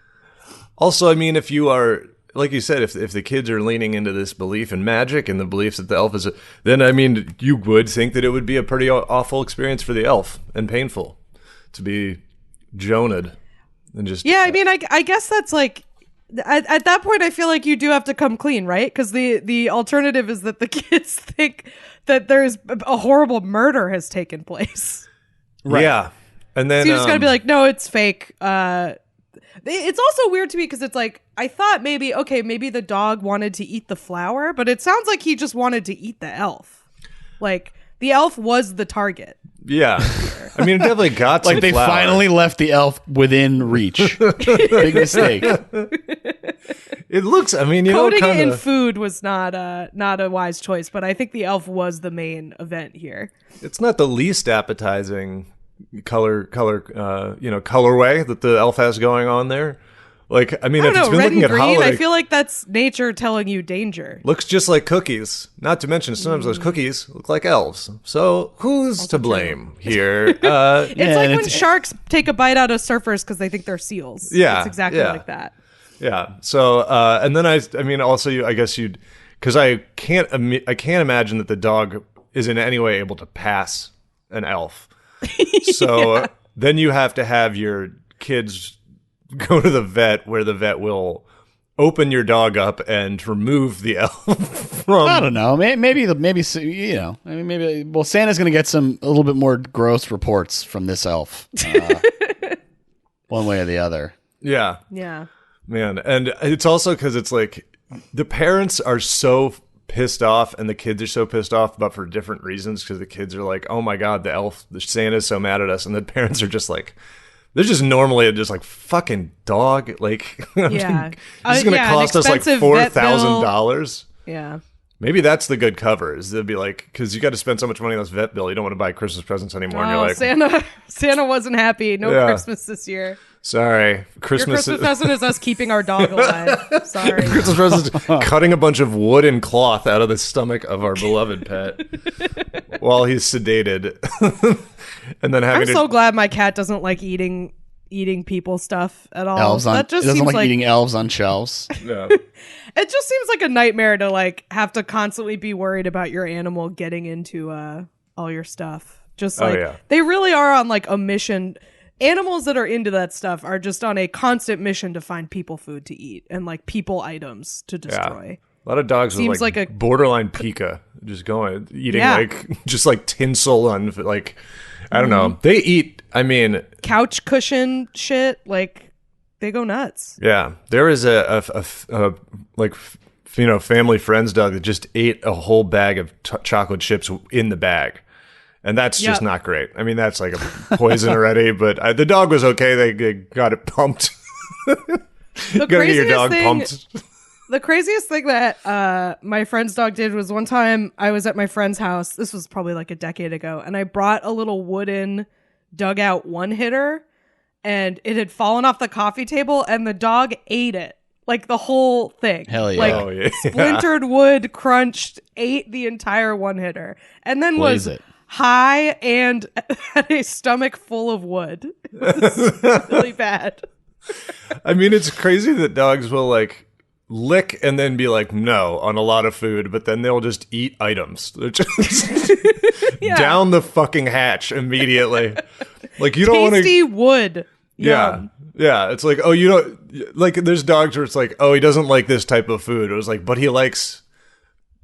Also, I mean, if you are, like you said, if the kids are leaning into this belief in magic and the beliefs that the elf is, then, I mean, you would think that it would be a pretty awful experience for the elf and painful to be Jona'd and just. Yeah, I mean, I guess that's like, at that point, I feel like you do have to come clean, right? Because the alternative is that the kids think that there's a horrible murder has taken place. Right. Yeah. And then so you just gotta be like, no, it's fake. It's also weird to me because it's like, I thought maybe the dog wanted to eat the flower, but it sounds like he just wanted to eat the elf. Like, the elf was the target. Yeah. I mean, it definitely got some like they flour. finally left the elf within reach. Big mistake. It looks, I mean, Coating it in food was not a wise choice, but I think the elf was the main event here. It's not the least appetizing colorway that the elf has going on there. Like, I mean, I if don't it's know, been red looking and at green, holiday, I feel like that's nature telling you danger. looks just like cookies. Not to mention, sometimes those cookies look like elves. So who's to blame here? It's like when sharks take a bite out of surfers because they think they're seals. Yeah, it's exactly yeah. like that. Yeah. So, and then I mean, also, I guess because I can't imagine that the dog is in any way able to pass an elf. So then you have to have your kids go to the vet, where the vet will open your dog up and remove the elf from. I don't know. Maybe Santa's going to get a little bit more gross reports from this elf, one way or the other. Yeah. Yeah. Man, and it's also because it's like the parents are so pissed off and the kids are so pissed off, but for different reasons. Because the kids are like, "Oh my god, the Santa's so mad at us," and the parents are just like, they're just normally just like, "Fucking dog!" Like, Yeah, this is going to cost us like $4,000. Yeah. Maybe that's the good cover. Is they'd be like, because you got to spend so much money on this vet bill, you don't want to buy Christmas presents anymore. And you're like, Santa wasn't happy. No Christmas this year. Sorry, Your Christmas present is us keeping our dog alive. Sorry. Christmas present is cutting a bunch of wood and cloth out of the stomach of our beloved pet while he's sedated, and then having. I'm so glad my cat doesn't like eating people stuff at all. It doesn't like eating elves on shelves. Yeah. It just seems like a nightmare to like have to constantly be worried about your animal getting into all your stuff. Just like they really are on like a mission. Animals that are into that stuff are just on a constant mission to find people food to eat and like people items to destroy. A lot of dogs Seems with like like a borderline pica, just going eating like just like tinsel on like I don't know. They eat. I mean, couch cushion shit. Like they go nuts. Yeah, there is a family friend's dog that just ate a whole bag of chocolate chips in the bag. And that's just not great. I mean, that's like a poison already, but the dog was okay. They got it pumped. The Gotta get your dog pumped. The craziest thing that my friend's dog did was one time I was at my friend's house. This was probably like a decade ago. And I brought a little wooden dugout one hitter and it had fallen off the coffee table and the dog ate it. Like the whole thing. Hell yeah. Like splintered wood, crunched, ate the entire one hitter. And then was high and had a stomach full of wood. It was really bad. I mean, it's crazy that dogs will like lick and then be like no on a lot of food, but then they'll just eat items. They're just down the fucking hatch immediately. Like you don't want to tasty wood. Yeah. Yeah. It's like, oh, you don't like there's dogs where it's like, oh, he doesn't like this type of food. It was like, but he likes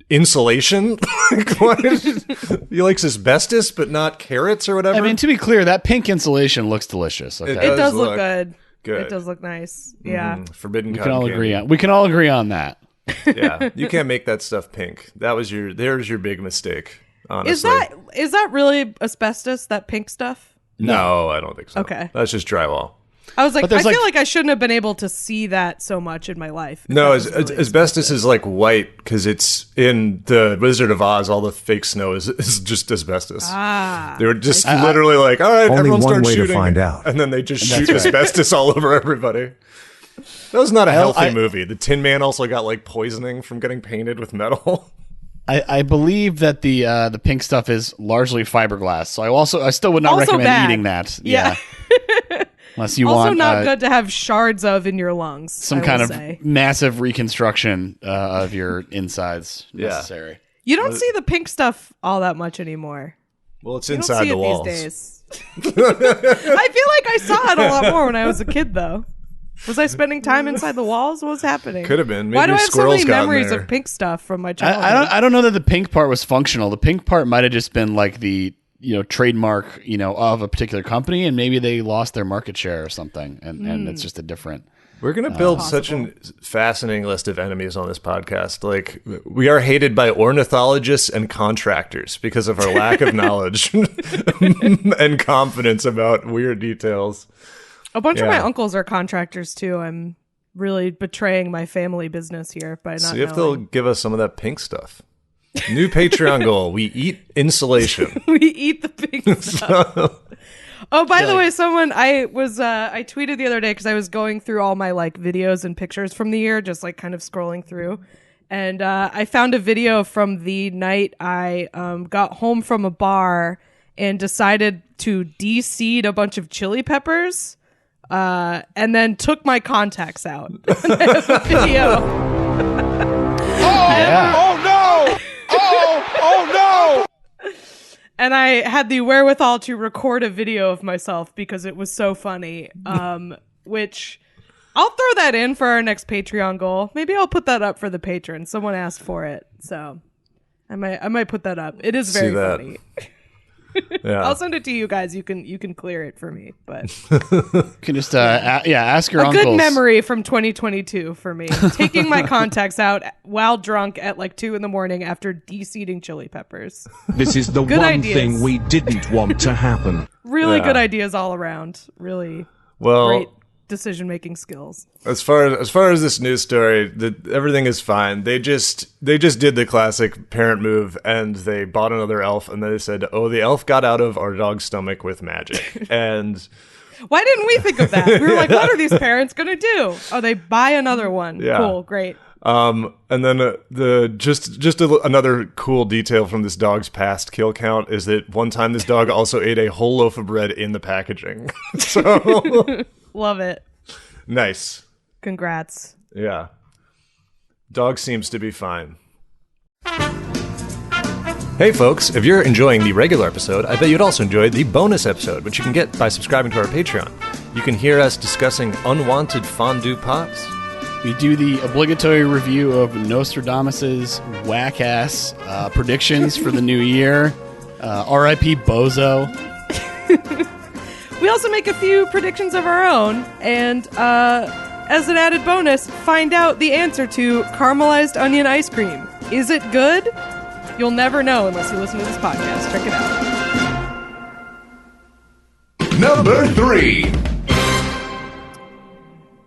insulation. Like, what is, he likes asbestos, but not carrots or whatever. I mean, to be clear, that pink insulation looks delicious. Okay? It does look good. It does look nice. Yeah. Forbidden. We can all agree on that. Yeah. You can't make that stuff pink. There's your big mistake. Honestly. Is that really asbestos? That pink stuff? No, I don't think so. Okay. That's just drywall. I was like, I feel like I shouldn't have been able to see that so much in my life. No, asbestos is like white because it's in the Wizard of Oz. All the fake snow is just asbestos. They were just literally like, all right, only everyone one starts way shooting. to find out. And then they just shoot asbestos all over everybody. That was not a healthy movie. The Tin Man also got like poisoning from getting painted with metal. I believe that the pink stuff is largely fiberglass, so I still would not recommend eating that. Yeah. Unless you also want not good to have shards of in your lungs. Some kind of massive reconstruction of your insides necessary. You don't see the pink stuff all that much anymore. Well, it's inside the walls these days. I feel like I saw it a lot more when I was a kid, though. Was I spending time inside the walls? What was happening? Could have been. Maybe why do I have so many memories there. of pink stuff from my childhood? I don't know that the pink part was functional. The pink part might have just been like the trademark of a particular company, and maybe they lost their market share or something, and it's just a different. We're gonna build such a fascinating list of enemies on this podcast. Like we are hated by ornithologists and contractors because of our lack of knowledge and confidence about weird details. A bunch of my uncles are contractors too. I'm really betraying my family business here by not knowing. See if they'll give us some of that pink stuff. New Patreon goal: we eat insulation. We eat the pink stuff. Oh, by the way, I tweeted the other day because I was going through all my like videos and pictures from the year, just like kind of scrolling through, and I found a video from the night I got home from a bar and decided to de-seed a bunch of chili peppers. And then took my contacts out. And I have a video. Oh no! Oh no! And I had the wherewithal to record a video of myself because it was so funny. Which I'll throw that in for our next Patreon goal. Maybe I'll put that up for the patrons. Someone asked for it, so I might put that up. It is very funny. Yeah. I'll send it to you guys. You can clear it for me, but you can just ask your uncles. Good memory from 2022 for me. Taking my contacts out while drunk at like 2 a.m. after de-seeding chili peppers. This is the one thing we didn't want to happen. Really good ideas all around. Really great decision-making skills. As far as this news story, everything is fine. They just did the classic parent move, and they bought another elf, and then they said, "Oh, the elf got out of our dog's stomach with magic." And why didn't we think of that? We were like, "What are these parents gonna do?" Oh, they buy another one. Yeah. Cool, great. And then another cool detail from this dog's past kill count is that one time this dog also ate a whole loaf of bread in the packaging. So. Love it. Nice. Congrats. Yeah. Dog seems to be fine. Hey folks, if you're enjoying the regular episode, I bet you'd also enjoy the bonus episode, which you can get by subscribing to our Patreon. You can hear us discussing unwanted fondue pots. We do the obligatory review of Nostradamus's whack-ass predictions for the new year. R.I.P. Bozo. We also make a few predictions of our own, and as an added bonus, find out the answer to caramelized onion ice cream. Is it good? You'll never know unless you listen to this podcast. Check it out. Number 3.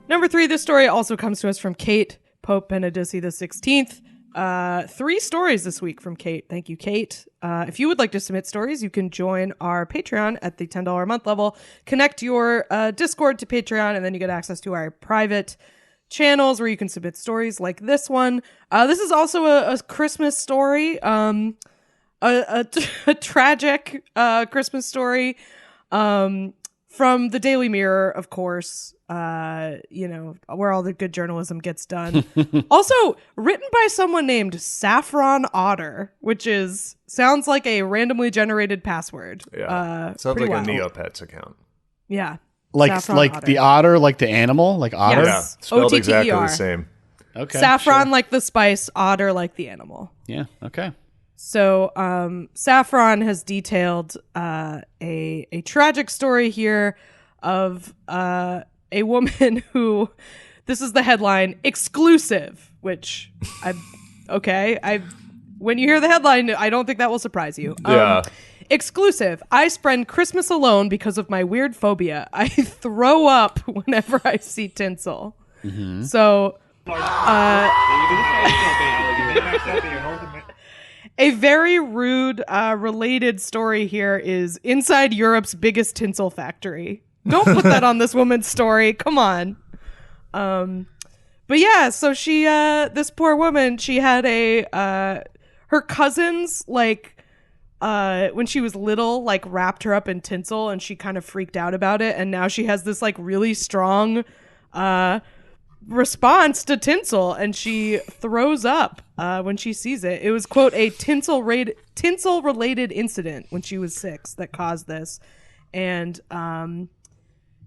Number 3, this story also comes to us from Kate, Pope Benedict XVI. 3 stories this week from Kate. Thank you, Kate. If you would like to submit stories, you can join our Patreon at the $10 a month level. Connect your Discord to Patreon, and then you get access to our private channels where you can submit stories like this one. This is also a Christmas story, a tragic Christmas story from the Daily Mirror, of course. Where all the good journalism gets done. Also written by someone named Saffron Otter, which sounds like a randomly generated password. Yeah, sounds like wild. a Neopets account. Yeah, like Otter. the otter, like the animal, like otter. Yes. Yeah, spelled OTTER. exactly the same. Okay, Saffron like the spice, otter like the animal. Yeah. Okay. So, Saffron has detailed a tragic story here of a woman who, this is the headline, exclusive, which when you hear the headline, I don't think that will surprise you. Yeah. Exclusive. I spend Christmas alone because of my weird phobia. I throw up whenever I see tinsel. Mm-hmm. So, a very rude related story here is inside Europe's biggest tinsel factory. Don't put that on this woman's story. Come on. But yeah, so she, this poor woman, she had her cousins, when she was little, wrapped her up in tinsel and she kind of freaked out about it. And now she has this, really strong, response to tinsel and she throws up, when she sees it. It was, quote, a tinsel related incident when she was 6 that caused this. And,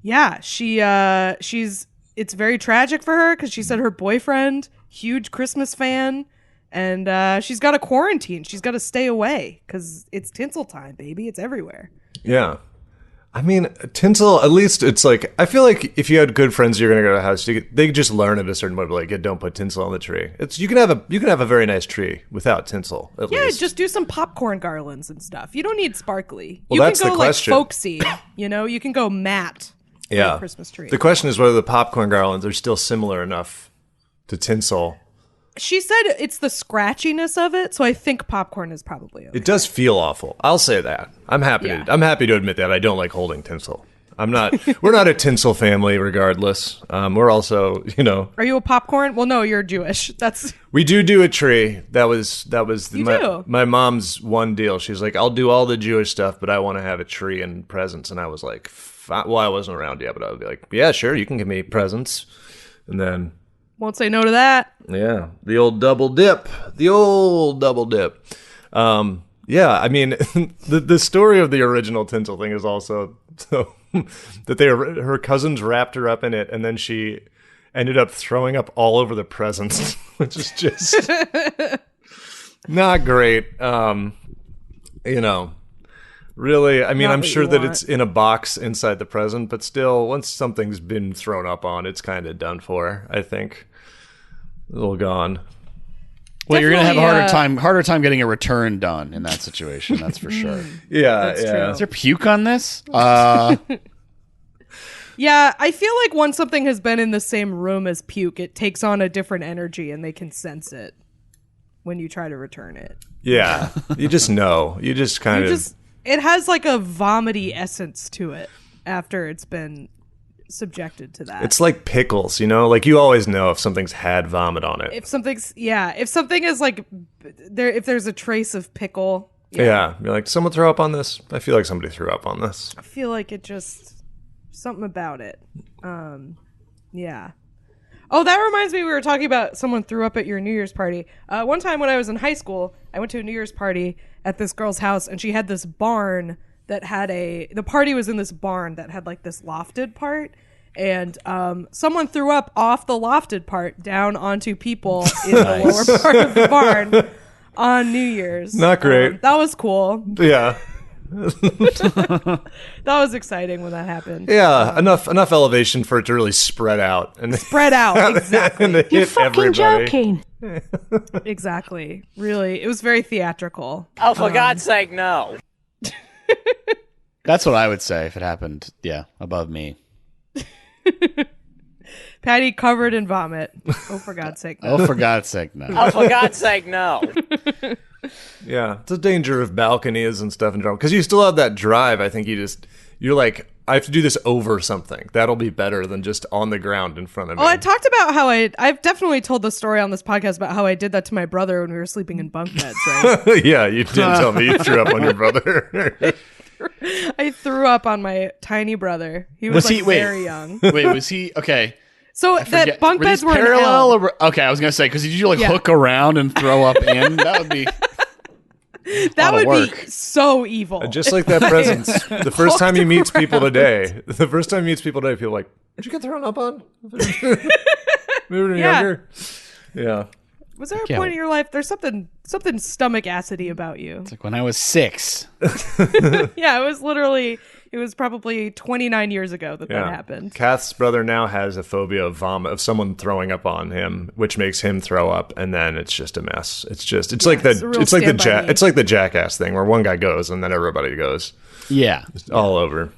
yeah, it's very tragic for her because she said her boyfriend, huge Christmas fan, and she's got to quarantine. She's got to stay away because it's tinsel time, baby. It's everywhere. Yeah. I mean, tinsel, at least it's I feel like if you had good friends, you're going to go to a house, they just learn at a certain point, don't put tinsel on the tree. You can have a very nice tree without tinsel, at least. Just do some popcorn garlands and stuff. You don't need sparkly. Well, you that's can the go question. Folksy, you can go matte. Yeah. Christmas tree. The question is whether the popcorn garlands are still similar enough to tinsel. She said it's the scratchiness of it, so I think popcorn is probably okay. It does feel awful. I'll say that. I'm happy to admit that I don't like holding tinsel. We're not a tinsel family regardless. We're also, Are you a popcorn? Well, no, you're Jewish. We do a tree. That was do? my mom's one deal. She's like, I'll do all the Jewish stuff, but I want to have a tree and presents. And I was like, well, I wasn't around yet, but I would be like, yeah, sure, you can give me presents. And then won't say no to that. Yeah, the old double dip. Yeah, I mean, the story of the original tinsel thing is also so that her cousins wrapped her up in it, and then she ended up throwing up all over the presents, which is just not great. Really, I mean, I'm sure that it's in a box inside the present, but still, once something's been thrown up on, it's kind of done for, I think. A little gone. Well, you're going to have a harder time getting a return done in that situation, that's for sure. That's true. Is there puke on this? Yeah, I feel like once something has been in the same room as puke, it takes on a different energy and they can sense it when you try to return it. Yeah, you just know. You just kind of... It has like a vomity essence to it after it's been subjected to that. It's like pickles, you always know if something's had vomit on it. If something is if there's a trace of pickle. Yeah, you're like, someone throw up on this? I feel like somebody threw up on this. I feel like it just, something about it. Yeah. Oh, that reminds me, we were talking about someone threw up at your New Year's party. One time when I was in high school, I went to a New Year's party at this girl's house, and she had this barn that had the party was in this barn that had like this lofted part, and someone threw up off the lofted part down onto people in the lower part of the barn on New Year's. Not great. That was cool. Yeah. That was exciting when that happened. Yeah, enough elevation for it to really spread out. Exactly. And hit You're fucking everybody. joking. Exactly. Really, it was very theatrical. Oh, for God's sake, no. That's what I would say if it happened, above me. Patty covered in vomit. Oh, for God's sake, no. Oh, for God's sake, no. Oh, for God's sake, no. Yeah, it's a danger of balconies and stuff in general. Because you still have that drive. I think you're like, I have to do this over something. That'll be better than just on the ground in front of me. Oh, I talked about how I've definitely told the story on this podcast about how I did that to my brother when we were sleeping in bunk beds, right? Yeah, you did tell me you threw up on your brother. I threw up on my tiny brother. He was very young. Wait, was he okay? So that bunk beds were parallel. Okay, I was gonna say because did you hook around and throw up in? That would be. That would be so evil. Just like that presence. The first time he meets people today, people are like, did you get thrown up on? Maybe younger? Yeah. Was there a point in your life, there's something stomach acidy about you? It's like when I was 6. Yeah, it was probably 29 years ago that happened. Kath's brother now has a phobia of vomit, of someone throwing up on him, which makes him throw up, and then it's just a mess. It's like the jackass thing where one guy goes and then everybody goes. Yeah. It's all over.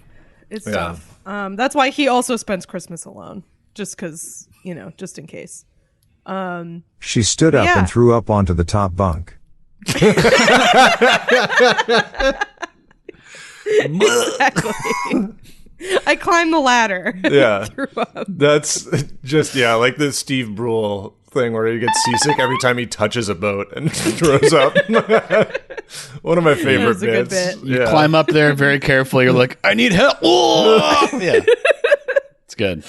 It's tough. That's why he also spends Christmas alone, just because, just in case. She stood up and threw up onto the top bunk. Exactly. I climbed the ladder. Yeah. That's just, like the Steve Brule thing where he gets seasick every time he touches a boat and throws up. One of my favorite bits. Good bit. You climb up there very carefully. You're like, I need help. Yeah. It's good.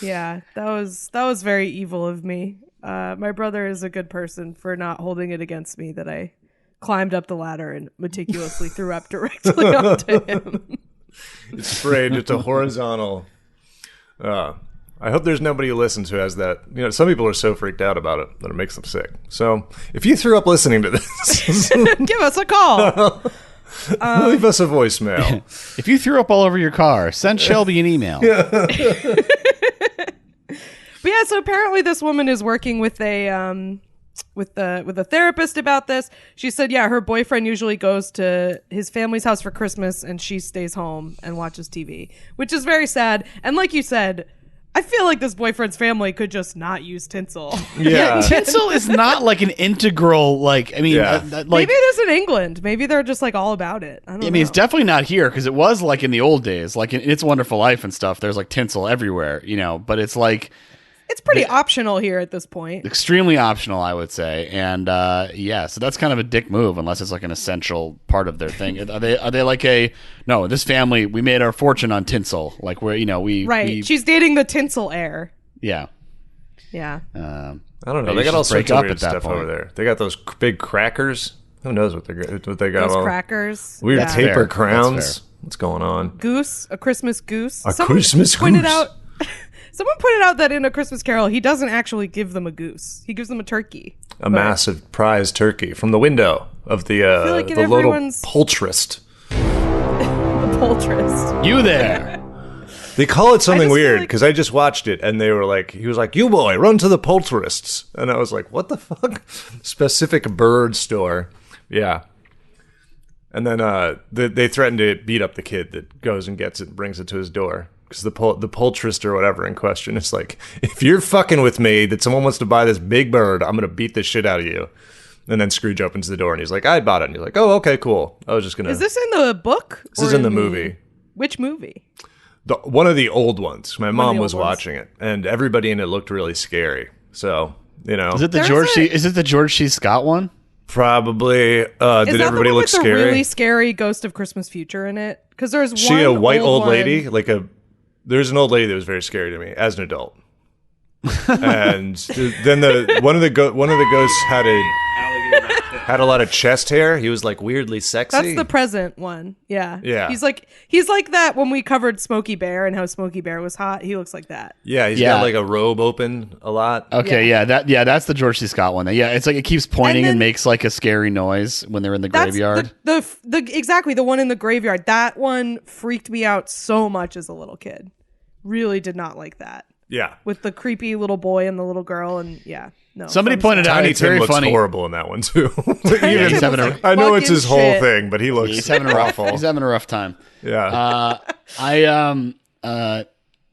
Yeah, that was very evil of me. My brother is a good person for not holding it against me that I climbed up the ladder and meticulously threw up directly onto him. It's sprayed. It's a horizontal. I hope there's nobody who listens who has that. Some people are so freaked out about it that it makes them sick. So if you threw up listening to this, give us a call. Leave us a voicemail. If you threw up all over your car, send Shelby an email. But yeah, so apparently this woman is working with a therapist about this. She said, her boyfriend usually goes to his family's house for Christmas and she stays home and watches TV, which is very sad. And like you said, I feel like this boyfriend's family could just not use tinsel. Yeah, tinsel is not like an integral, maybe it is in England. Maybe they're just all about it. I mean, it's definitely not here because it was like in the old days, like in It's a Wonderful Life and stuff. There's like tinsel everywhere, but it's like. It's pretty optional here at this point. Extremely optional, I would say. And so that's kind of a dick move unless it's like an essential part of their thing. Are they like no, this family, we made our fortune on tinsel. Like where, she's dating the tinsel heir. Yeah. Yeah. I don't know. They got all sorts of weird stuff over there. They got those big crackers. Who knows what they got? Those crackers. Weird taper crowns. What's going on? A Christmas goose. Christmas goose. Someone pointed out that in A Christmas Carol, he doesn't actually give them a goose. He gives them a turkey. Massive prize turkey from the window of the little poultrist. The poultrist. You there. They call it something weird because I just watched it and they were like, he was like, you boy, run to the poultrists. And I was like, what the fuck? Specific bird store. Yeah. And then they threatened to beat up the kid that goes and gets it and brings it to his door. Because the poultrist or whatever in question is like, if you're fucking with me that someone wants to buy this big bird, I'm going to beat the shit out of you. And then Scrooge opens the door and he's like, I bought it. And he's like, oh, okay, cool. I was just going to... Is this in the book? This is in the movie. Which movie? One of the old ones. My mom was watching it. And everybody in it looked really scary. So, Is it the George C. Scott one? Probably. Did everybody look scary? Is that the really scary Ghost of Christmas Future in it? Because there's one She a white old lady? There's an old lady that was very scary to me as an adult, and then one of the ghosts had a lot of chest hair. He was like weirdly sexy. That's the present one. Yeah. Yeah. He's like that when we covered Smokey Bear and how Smokey Bear was hot. He looks like that. Yeah, he's got like a robe open a lot. Okay, that's the George C. Scott one. Yeah, it's like it keeps pointing and makes like a scary noise when they're in the graveyard. Exactly, the one in the graveyard. That one freaked me out so much as a little kid. Really did not like that. Yeah. with the creepy little boy and the little girl, and no. Somebody pointed out Tiny it's Tim very looks funny. horrible in that one too. He's having a, I know it's fucking his whole shit. thing, but he looks he's having a rough. awful. He's having a rough time. Yeah.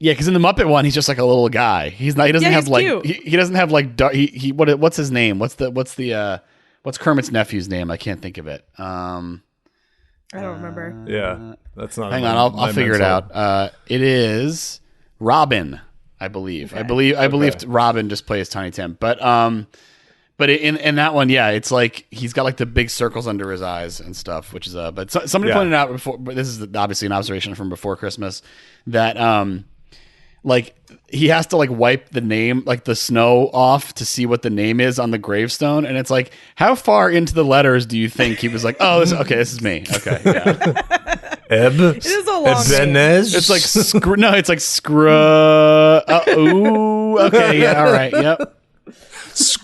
Yeah, because in the Muppet one, he's just like a little guy. He's not. He doesn't have he's like. cute. He doesn't have like. What's his name? What's Kermit's nephew's name? I can't think of it. I don't remember. Yeah. That's not. Hang on, I'll figure it out. It is Robin, I believe. Okay. I believe Robin just plays Tiny Tim, but in that one, yeah, it's like he's got like the big circles under his eyes and stuff, which is But somebody pointed out before. But this is obviously an observation from before Christmas that like he has to like wipe the name, like the snow off to see what the name is on the gravestone. And it's like, how far into the letters do you think he was like, oh, this is me. Okay. Yeah. Eb. It is a long Ebenez. It's like, it's like ooh. Okay. Yeah. All right. Yep.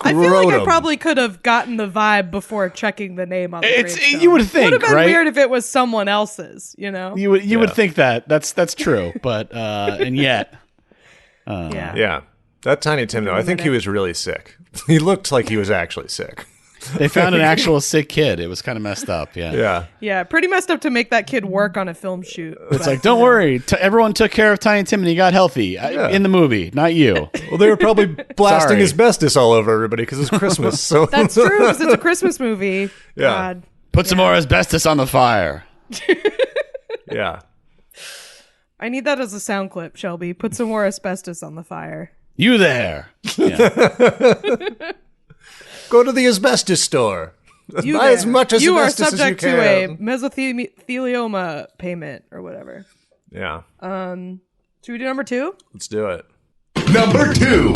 I feel like I probably could have gotten the vibe before checking the name on the gravestone. You would think, would have been right? weird if it was someone else's, you know? You would think that. That's true. But, and yet. Yeah. That Tiny Tim, though, I think he was really sick. He looked like he was actually sick. They found an actual sick kid. It was kind of messed up. Yeah. Yeah. Yeah, pretty messed up to make that kid work on a film shoot. It's like, don't worry. Everyone took care of Tiny Tim and he got healthy in the movie, not you. Well, they were probably blasting Sorry. asbestos all over everybody because it's Christmas. So That's true, because it's a Christmas movie. Yeah. God. Put some more asbestos on the fire. Yeah. I need that as a sound clip, Shelby. Put some more asbestos on the fire. You there. Yeah. Go to the asbestos store. You Buy as there. much You are asbestos as you subject to a can. mesothelioma payment or whatever. Yeah. Should we do number 2? Let's do it. Number 2.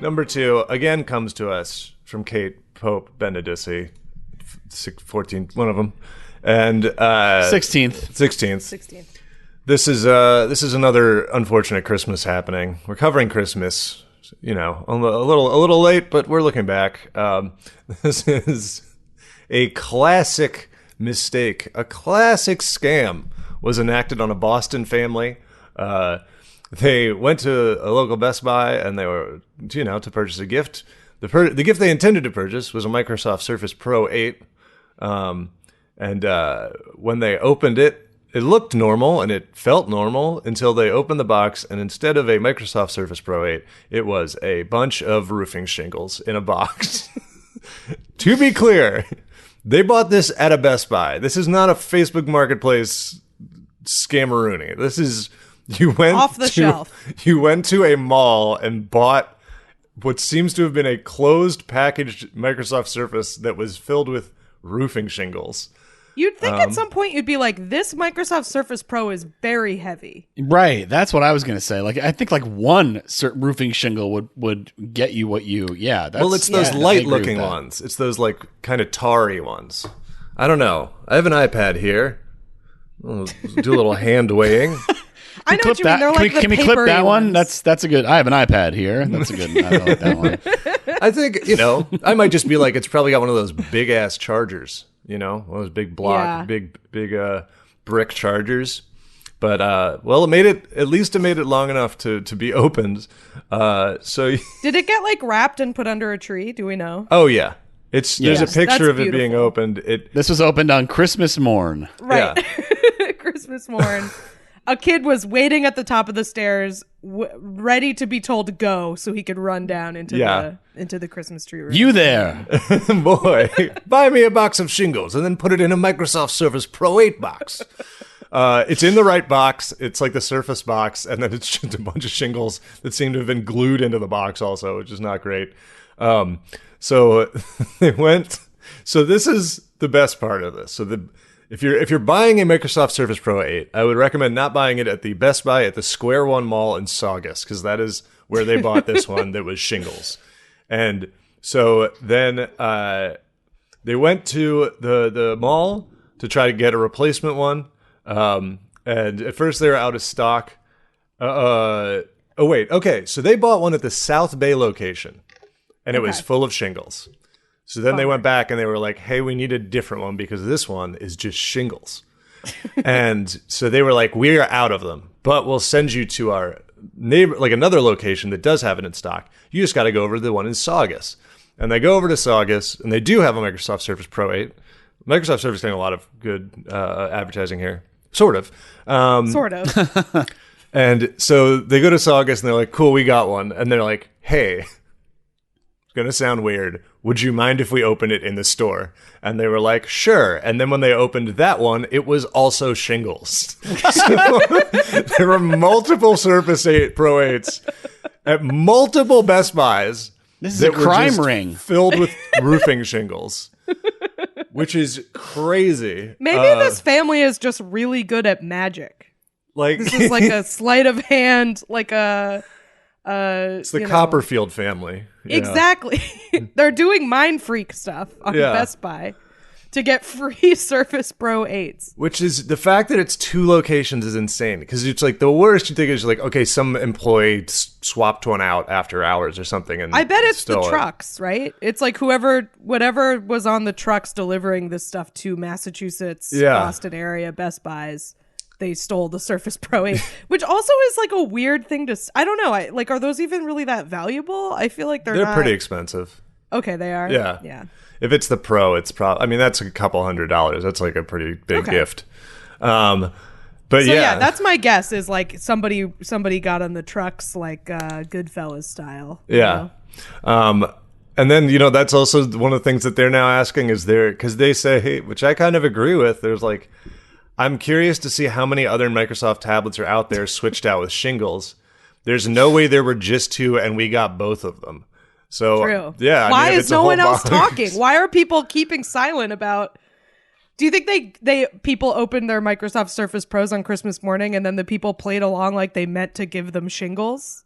Number 2 again comes to us from Kate Pope Benedici, 14, one of them, and 16th. 16th. 16. This is another unfortunate Christmas happening. We're covering Christmas, you know, a little late, but we're looking back. This is a classic mistake, a classic scam was enacted on a Boston family. They went to a local Best Buy and they were, you know, to purchase a gift. The gift they intended to purchase was a Microsoft Surface Pro 8. And when they opened it, it looked normal and it felt normal until they opened the box, and instead of a Microsoft Surface Pro 8, it was a bunch of roofing shingles in a box. To be clear, they bought this at a Best Buy. This is not a Facebook Marketplace scammeroonie. This is Off the shelf. You went to a mall and bought what seems to have been a closed packaged Microsoft Surface that was filled with roofing shingles. You'd think at some point you'd be like, this Microsoft Surface Pro is very heavy. Right. That's what I was going to say. Like, I think like one roofing shingle would get you what you, that's, well, it's those light looking ones. It's those like kind of tarry ones. I don't know. I have an iPad here. I'll do a little hand weighing. I know what you mean. They're like can we clip that one? That's a good. I have an iPad here. That's a good. I like that one. I think, you know, I might just be like, it's probably got one of those big ass chargers. You know, one of those big block, big brick chargers. But well, it made it. At least it made it long enough to be opened. So did it get like wrapped and put under a tree? Do we know? Oh yeah, there's a picture of it being opened. This was opened on Christmas morn. Right, yeah. Christmas morn. A kid was waiting at the top of the stairs, ready to be told to go, so he could run down into the Christmas tree room. You there, boy? Buy me a box of shingles and then put it in a Microsoft Surface Pro 8 box. It's in the right box. It's like the Surface box, and then it's just a bunch of shingles that seem to have been glued into the box, also, which is not great. So they went. So this is the best part of this. So If you're buying a Microsoft Surface Pro 8, I would recommend not buying it at the Best Buy at the Square One Mall in Saugus, because that is where they bought this one that was shingles. And so then they went to the mall to try to get a replacement one. And at first they were out of stock. So they bought one at the South Bay location, and it was full of shingles. So then they went back and they were like, hey, we need a different one because this one is just shingles. And so they were like, we are out of them, but we'll send you to another location that does have it in stock. You just got to go over to the one in Saugus. And they go over to Saugus, and they do have a Microsoft Surface Pro 8. Microsoft Surface getting a lot of good advertising here. Sort of. Sort of. And so they go to Saugus, and they're like, cool, we got one. And they're like, hey, it's going to sound weird. Would you mind if we open it in the store? And they were like, sure. And then when they opened that one, it was also shingles. So there were multiple Surface 8 Pro 8s at multiple Best Buys. This is a crime ring filled with roofing shingles, which is crazy. Maybe this family is just really good at magic. Like this is like a sleight of hand, like a. It's the Copperfield family. Yeah. Exactly. They're doing mind freak stuff on Best Buy to get free Surface Pro 8s. Which is, the fact that it's 2 locations is insane. Because it's like, the worst you think is like, okay, some employee swapped one out after hours or something. And I bet it's the trucks, right? It's like whatever was on the trucks delivering this stuff to Massachusetts, Boston area Best Buys. They stole the Surface Pro 8, which also is like a weird thing to. I don't know. Are those even really that valuable? I feel like they're not. Pretty expensive. Okay, they are. Yeah. If it's the Pro, it's probably. I mean, that's a couple $100. That's like a pretty big gift. But that's my guess. Is like somebody got on the trucks like Goodfellas style. Yeah. And then that's also one of the things that they're now asking is because they say, hey, which I kind of agree with. There's like. I'm curious to see how many other Microsoft tablets are out there switched out with shingles. There's no way there were just 2 and we got both of them. So, true. Yeah. Why is no one else talking? Why are people keeping silent about... Do you think people opened their Microsoft Surface Pros on Christmas morning and then the people played along like they meant to give them shingles?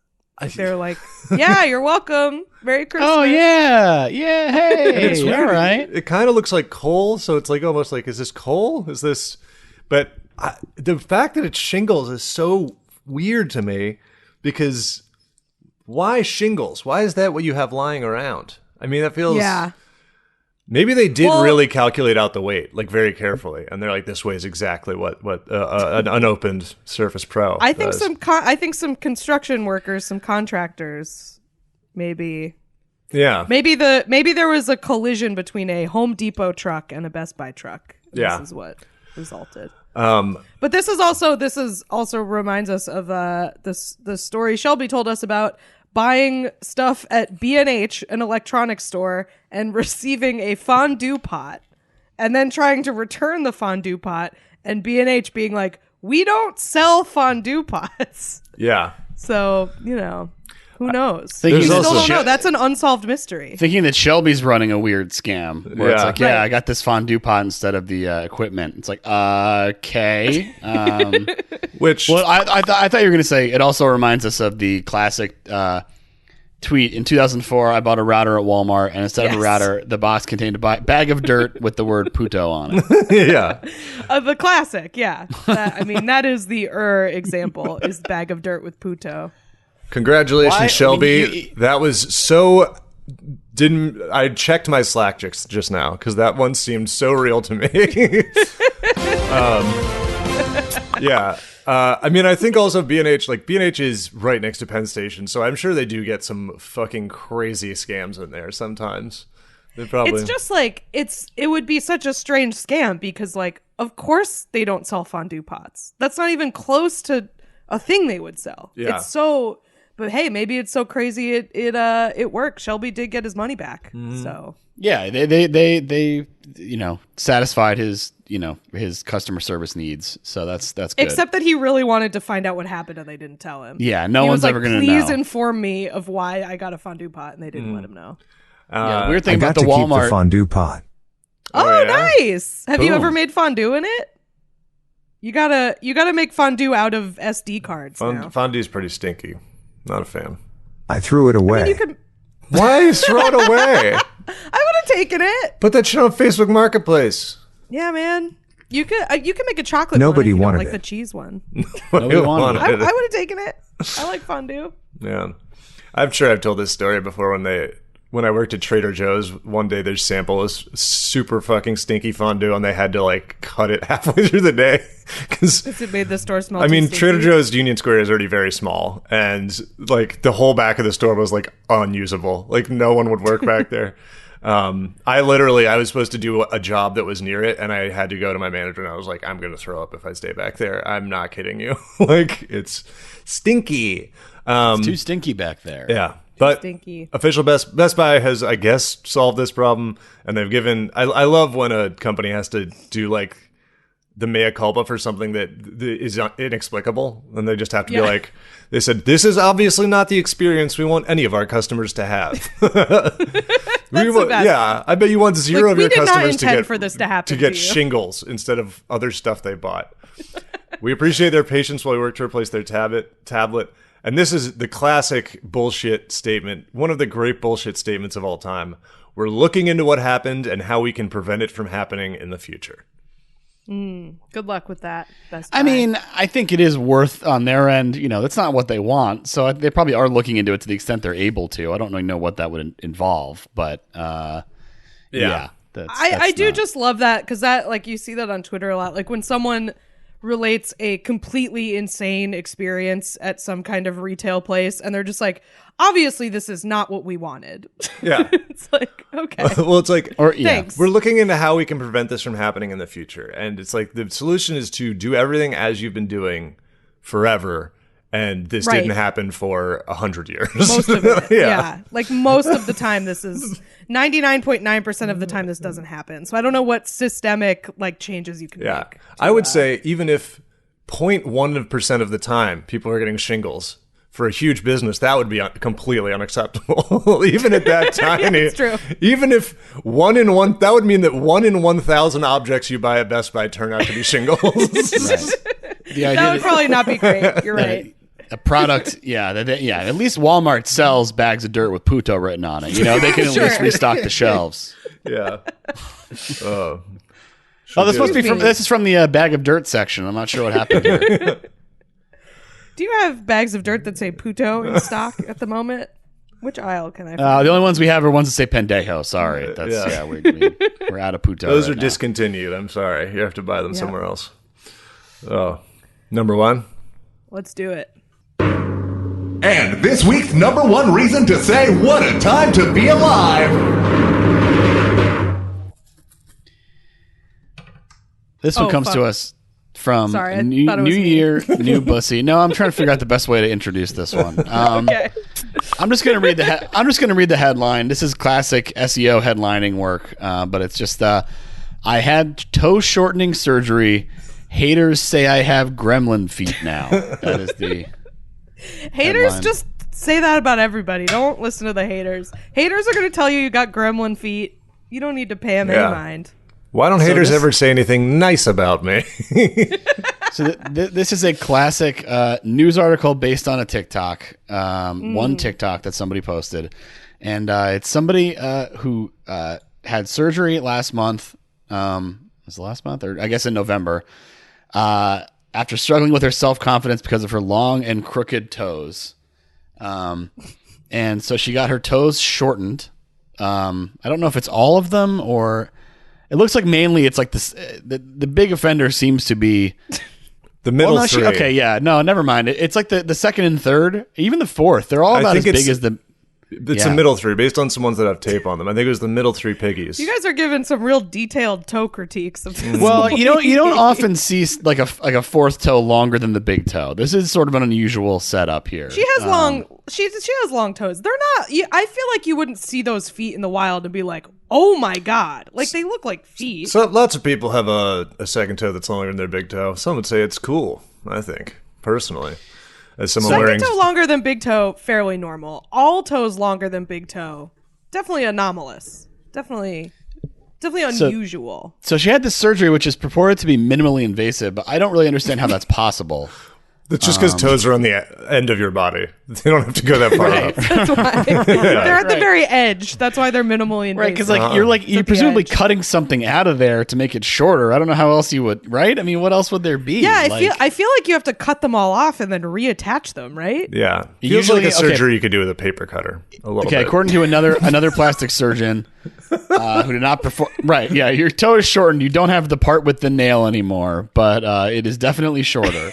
They're like, yeah, you're welcome. Merry Christmas. Oh, yeah. Yeah, hey. It's weird. All right. It kind of looks like coal, so it's like almost like, is this coal? Is this... But the fact that it's shingles is so weird to me because why shingles? Why is that what you have lying around? I mean, that feels... Yeah. Maybe they did really calculate out the weight, like very carefully, and they're like, "This weighs exactly what an unopened Surface Pro." I think some construction workers, some contractors, maybe. Yeah. Maybe there was a collision between a Home Depot truck and a Best Buy truck. Yeah. This is what resulted. But this is also reminds us of the story Shelby told us about buying stuff at B&H, an electronics store, and receiving a fondue pot, and then trying to return the fondue pot, and B&H being like, "We don't sell fondue pots." Yeah. So who knows? We still don't know. That's an unsolved mystery. Thinking that Shelby's running a weird scam where it's like, I got this fondue pot instead of the equipment. It's like, okay. Which? Well, I thought you were going to say it also reminds us of the classic tweet. In 2004, I bought a router at Walmart, and instead of a router, the box contained a bag of dirt with the word puto on it. Yeah. The classic, yeah. That is the example, is bag of dirt with puto. Congratulations, Shelby. That was so... I checked my Slack just now, because that one seemed so real to me. Yeah. I think also B&H is right next to Penn Station, so I'm sure they do get some fucking crazy scams in there sometimes. It's just like, it would be such a strange scam, because of course they don't sell fondue pots. That's not even close to a thing they would sell. Yeah. It's so... But hey, maybe it's so crazy it worked. Shelby did get his money back. Mm-hmm. So yeah, they satisfied his customer service needs. So that's good. Except that he really wanted to find out what happened and they didn't tell him. Yeah, no one's ever going to know. Please inform me of why I got a fondue pot, and they didn't let him know. Weird thing about the Walmart. Keep the fondue pot. Oh, nice! Have you ever made fondue in it? You gotta make fondue out of SD cards. Fondue's pretty stinky. Not a fan. I threw it away. Why you throw it away? I would have taken it. Put that shit on Facebook Marketplace. Yeah, man. You can make a chocolate Nobody one. Wanted like it. the cheese one. Nobody wanted it. I would have taken it. I like fondue. Yeah. I'm sure I've told this story before when I worked at Trader Joe's. One day their sample was super fucking stinky fondue, and they had to cut it halfway through the day. Because it made the store smell. I mean, stinky. Trader Joe's Union Square is already very small, and like the whole back of the store was like unusable. Like no one would work back there. I was supposed to do a job that was near it, and I had to go to my manager, and I was like, I'm going to throw up if I stay back there. I'm not kidding you. Like, it's stinky. It's too stinky back there. Yeah. But stinky. Official Best Buy has, I guess, solved this problem, and they've given. I love when a company has to do like the mea culpa for something that is inexplicable, and they just have to be like, they said, this is obviously not the experience we want any of our customers to have. Yeah, I bet you want zero of your customers to get shingles instead of other stuff they bought. We appreciate their patience while we work to replace their tablet. And this is the classic bullshit statement, one of the great bullshit statements of all time. We're looking into what happened and how we can prevent it from happening in the future. Good luck with that. Best Buy. I mean, I think it is worth on their end. You know, that's not what they want. So they probably are looking into it to the extent they're able to. I don't really know what that would involve, but yeah. I do just love that because that, like, you see that on Twitter a lot. Like when someone relates a completely insane experience at some kind of retail place, and they're just like, obviously this is not what we wanted. Yeah. It's like, okay. Well, it's like, thanks. We're looking into how we can prevent this from happening in the future. And it's like the solution is to do everything as you've been doing forever. And this didn't happen for 100 years. Most of it. Yeah. Like most of the time, this is 99.9% of the time this doesn't happen. So I don't know what systemic like changes you can make. I would say even if 0.1% of the time people are getting shingles for a huge business, that would be completely unacceptable. Even at that tiny. It's true. Even if that would mean that 1 in 1,000 objects you buy at Best Buy turn out to be shingles. That would probably not be great. You're right. A product, at least Walmart sells bags of dirt with Puto written on it. You know, they can at least restock the shelves. Yeah. Oh, this is from the bag of dirt section. I'm not sure what happened here. Do you have bags of dirt that say Puto in stock at the moment? Which aisle can I find? The only ones we have are ones that say Pendejo. Sorry. We're out of Puto. Those are discontinued. I'm sorry. You have to buy them somewhere else. Oh, number one? Let's do it. And this week's number one reason to say what a time to be alive. This one comes to us from Sorry, New Year, New Bussy. No, I'm trying to figure out the best way to introduce this one. Okay. I'm just going to read the headline. This is classic SEO headlining work, but it's just I had toe shortening surgery. Haters say I have gremlin feet now. That is the haters headline. Just say that about everybody. Don't listen to the haters. Haters are going to tell you got gremlin feet. You don't need to pay them any mind. Why don't haters ever say anything nice about me? So this is a classic news article based on a TikTok, one TikTok that somebody posted. And it's somebody who had surgery last month. Was it last month? Or I guess in November. After struggling with her self-confidence because of her long and crooked toes. And so she got her toes shortened. I don't know if it's all of them or... It looks like mainly it's like this. The big offender seems to be the middle three. No, never mind. It's like the second and third, even the fourth. They're all about as big as the. It's the middle three, based on some ones that have tape on them. I think it was the middle three piggies. You guys are giving some real detailed toe critiques of this. Well, you don't often see like a fourth toe longer than the big toe. This is sort of an unusual setup here. She has long. She has long toes. They're not. I feel like you wouldn't see those feet in the wild and be like, oh my god, like they look like feet. So lots of people have a second toe that's longer than their big toe. Some would say it's cool. I think personally. As someone second toe longer than big toe, fairly normal. All toes longer than big toe, definitely anomalous. Definitely unusual. So she had this surgery, which is purported to be minimally invasive, but I don't really understand how that's possible. That's just because toes are on the end of your body. They don't have to go that far up. That's why they're at the very edge. That's why they're minimally invasive. Right, because you're presumably cutting something out of there to make it shorter. I don't know how else you would, right? I mean, what else would there be? Yeah, I feel like you have to cut them all off and then reattach them, right? Yeah, feels like a surgery you could do with a paper cutter. A little bit. According to another plastic surgeon who did not perform. Right, yeah, your toe is shortened. You don't have the part with the nail anymore, but it is definitely shorter.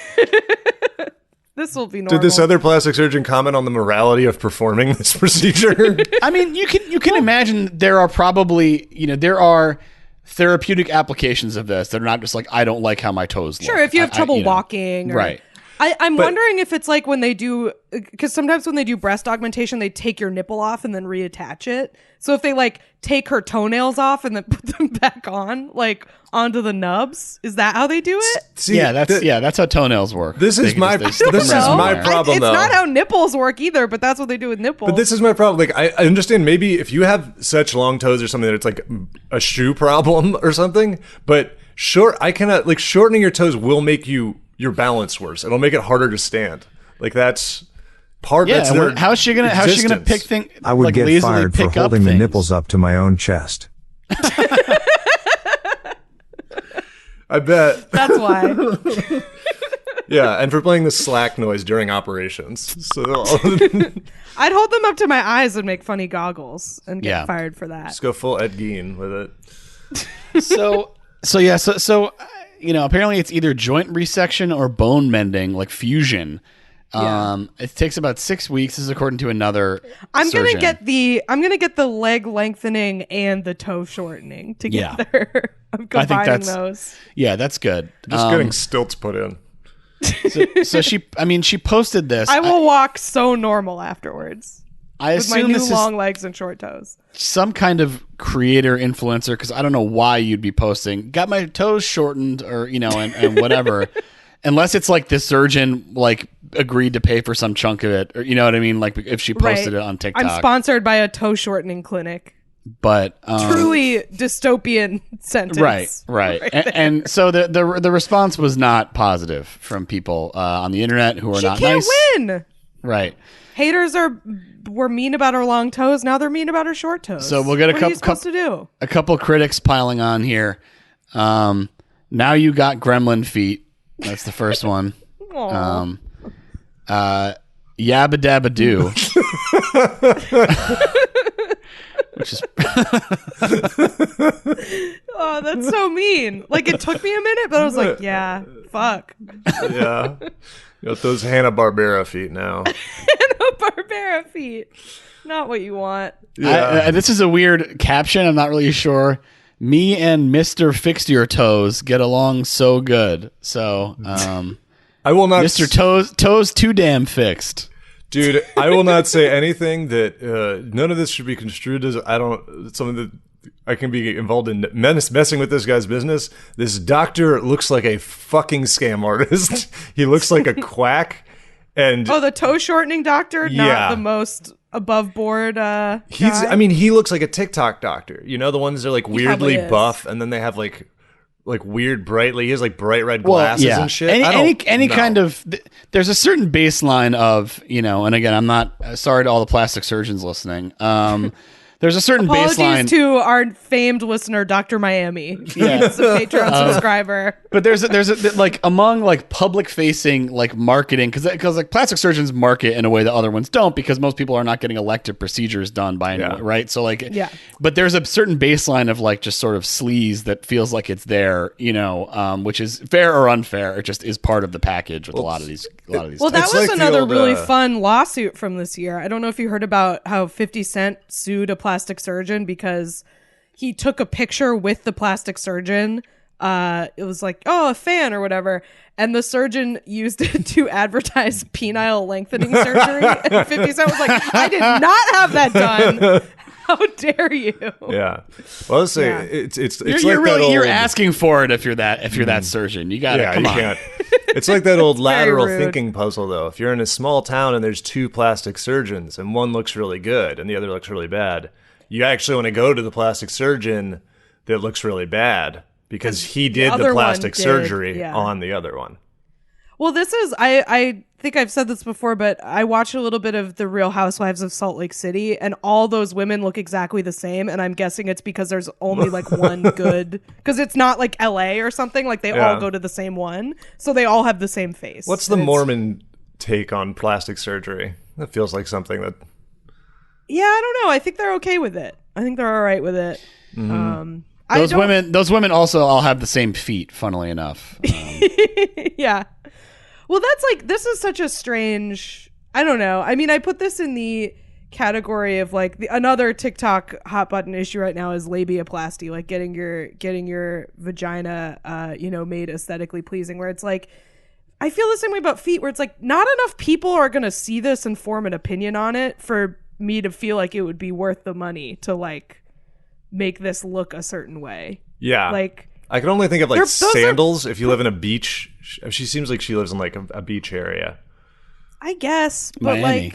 This will be normal. Did this other plastic surgeon comment on the morality of performing this procedure? I mean, you can imagine there are probably, there are therapeutic applications of this that are not just like, I don't like how my toes look. Sure, if you have trouble walking. Right. I'm wondering if it's like when they do, because sometimes when they do breast augmentation, they take your nipple off and then reattach it. So if they like take her toenails off and then put them back on, like onto the nubs, is that how they do it? See, that's how toenails work. This is my problem. It's not how nipples work either, but that's what they do with nipples. But this is my problem. Like I understand maybe if you have such long toes or something that it's like a shoe problem or something, but shortening your toes will make your balance worse. It'll make it harder to stand. Like that's part. Yeah, that's how's she gonna pick things? I would get fired for holding the nipples up to my own chest. I bet. That's why. Yeah, and for playing the slack noise during operations. So I'd hold them up to my eyes and make funny goggles and get fired for that. Just go full Ed Gein with it. So apparently it's either joint resection or bone mending, like fusion. It takes about 6 weeks. This is according to another surgeon. I'm gonna get the leg lengthening and the toe shortening together. I'm combining those. Yeah, that's good. Just getting stilts put in. So she posted this. I will walk so normal afterwards. I with assume my this new is long legs and short toes. Some kind of creator influencer, because I don't know why you'd be posting, got my toes shortened or, and whatever. Unless it's like the surgeon like agreed to pay for some chunk of it, or you know what I mean? Like if she posted it on TikTok. I'm sponsored by a toe shortening clinic. But truly dystopian sentence. Right. And so the response was not positive from people on the internet who are not nice. She can't win. Right. Haters were mean about her long toes. Now they're mean about her short toes. So we'll get a couple critics piling on here. Now you got gremlin feet. That's the first one. Yabba dabba doo. Which is oh, that's so mean. Like it took me a minute, but I was like, yeah, fuck. Yeah. You got those Hanna-Barbera feet now. Hanna-Barbera feet. Not what you want. Yeah. This is a weird caption. I'm not really sure. Me and Mr. Fixed Your Toes get along so good. So, I will not. Mr. Toes too damn fixed. Dude, I will not say anything that none of this should be construed as something that I can be involved in messing with this guy's business. This doctor looks like a fucking scam artist. He looks like a quack. And the toe shortening doctor, not the most above board guy. He looks like a TikTok doctor. You know, the ones that are like weirdly buff and then they have like weird brightly. He has like bright red glasses and shit. Any kind of there's a certain baseline of, and again, I'm not sorry to all the plastic surgeons listening. There's a certain baseline to our famed listener, Dr. Miami. Yeah, he's a Patreon subscriber. But there's a like among like public facing like marketing because like plastic surgeons market in a way that other ones don't because most people are not getting elective procedures done by anyone, right? So like, but there's a certain baseline of like just sort of sleaze that feels like it's there, which is fair or unfair. It just is part of the package with a lot of these. Well, that was like another really fun lawsuit from this year. I don't know if you heard about how 50 Cent sued a plastic surgeon because he took a picture with the plastic surgeon. It was like, a fan or whatever. And the surgeon used it to advertise penile lengthening surgery. And 50 Cent was like, I did not have that done. How dare you? Yeah. Well, let's say it's you're like really you're asking for it if you're that surgeon. You got to come on. Can't. It's like that old lateral thinking puzzle, though. If you're in a small town and there's two plastic surgeons and one looks really good and the other looks really bad, you actually want to go to the plastic surgeon that looks really bad because he did the plastic surgery on the other one. Well, this is I think I've said this before, but I watched a little bit of The Real Housewives of Salt Lake City, and all those women look exactly the same, and I'm guessing it's because there's only like one good, because it's not like LA or something, like they all go to the same one, so they all have the same face. What's the Mormon take on plastic surgery? That feels like something that... Yeah, I don't know. I think they're okay with it. I think they're all right with it. Mm-hmm. Those women also all have the same feet, funnily enough. Yeah. Well, that's like, this is such a strange, I don't know. I mean, I put this in the category of like another TikTok hot button issue right now is labiaplasty, like getting your vagina, made aesthetically pleasing, where it's like, I feel the same way about feet, where it's like not enough people are going to see this and form an opinion on it for me to feel like it would be worth the money to like make this look a certain way. Yeah. Like, I can only think of like sandals if you live in a beach. She seems like she lives in like a beach area. I guess, but Miami.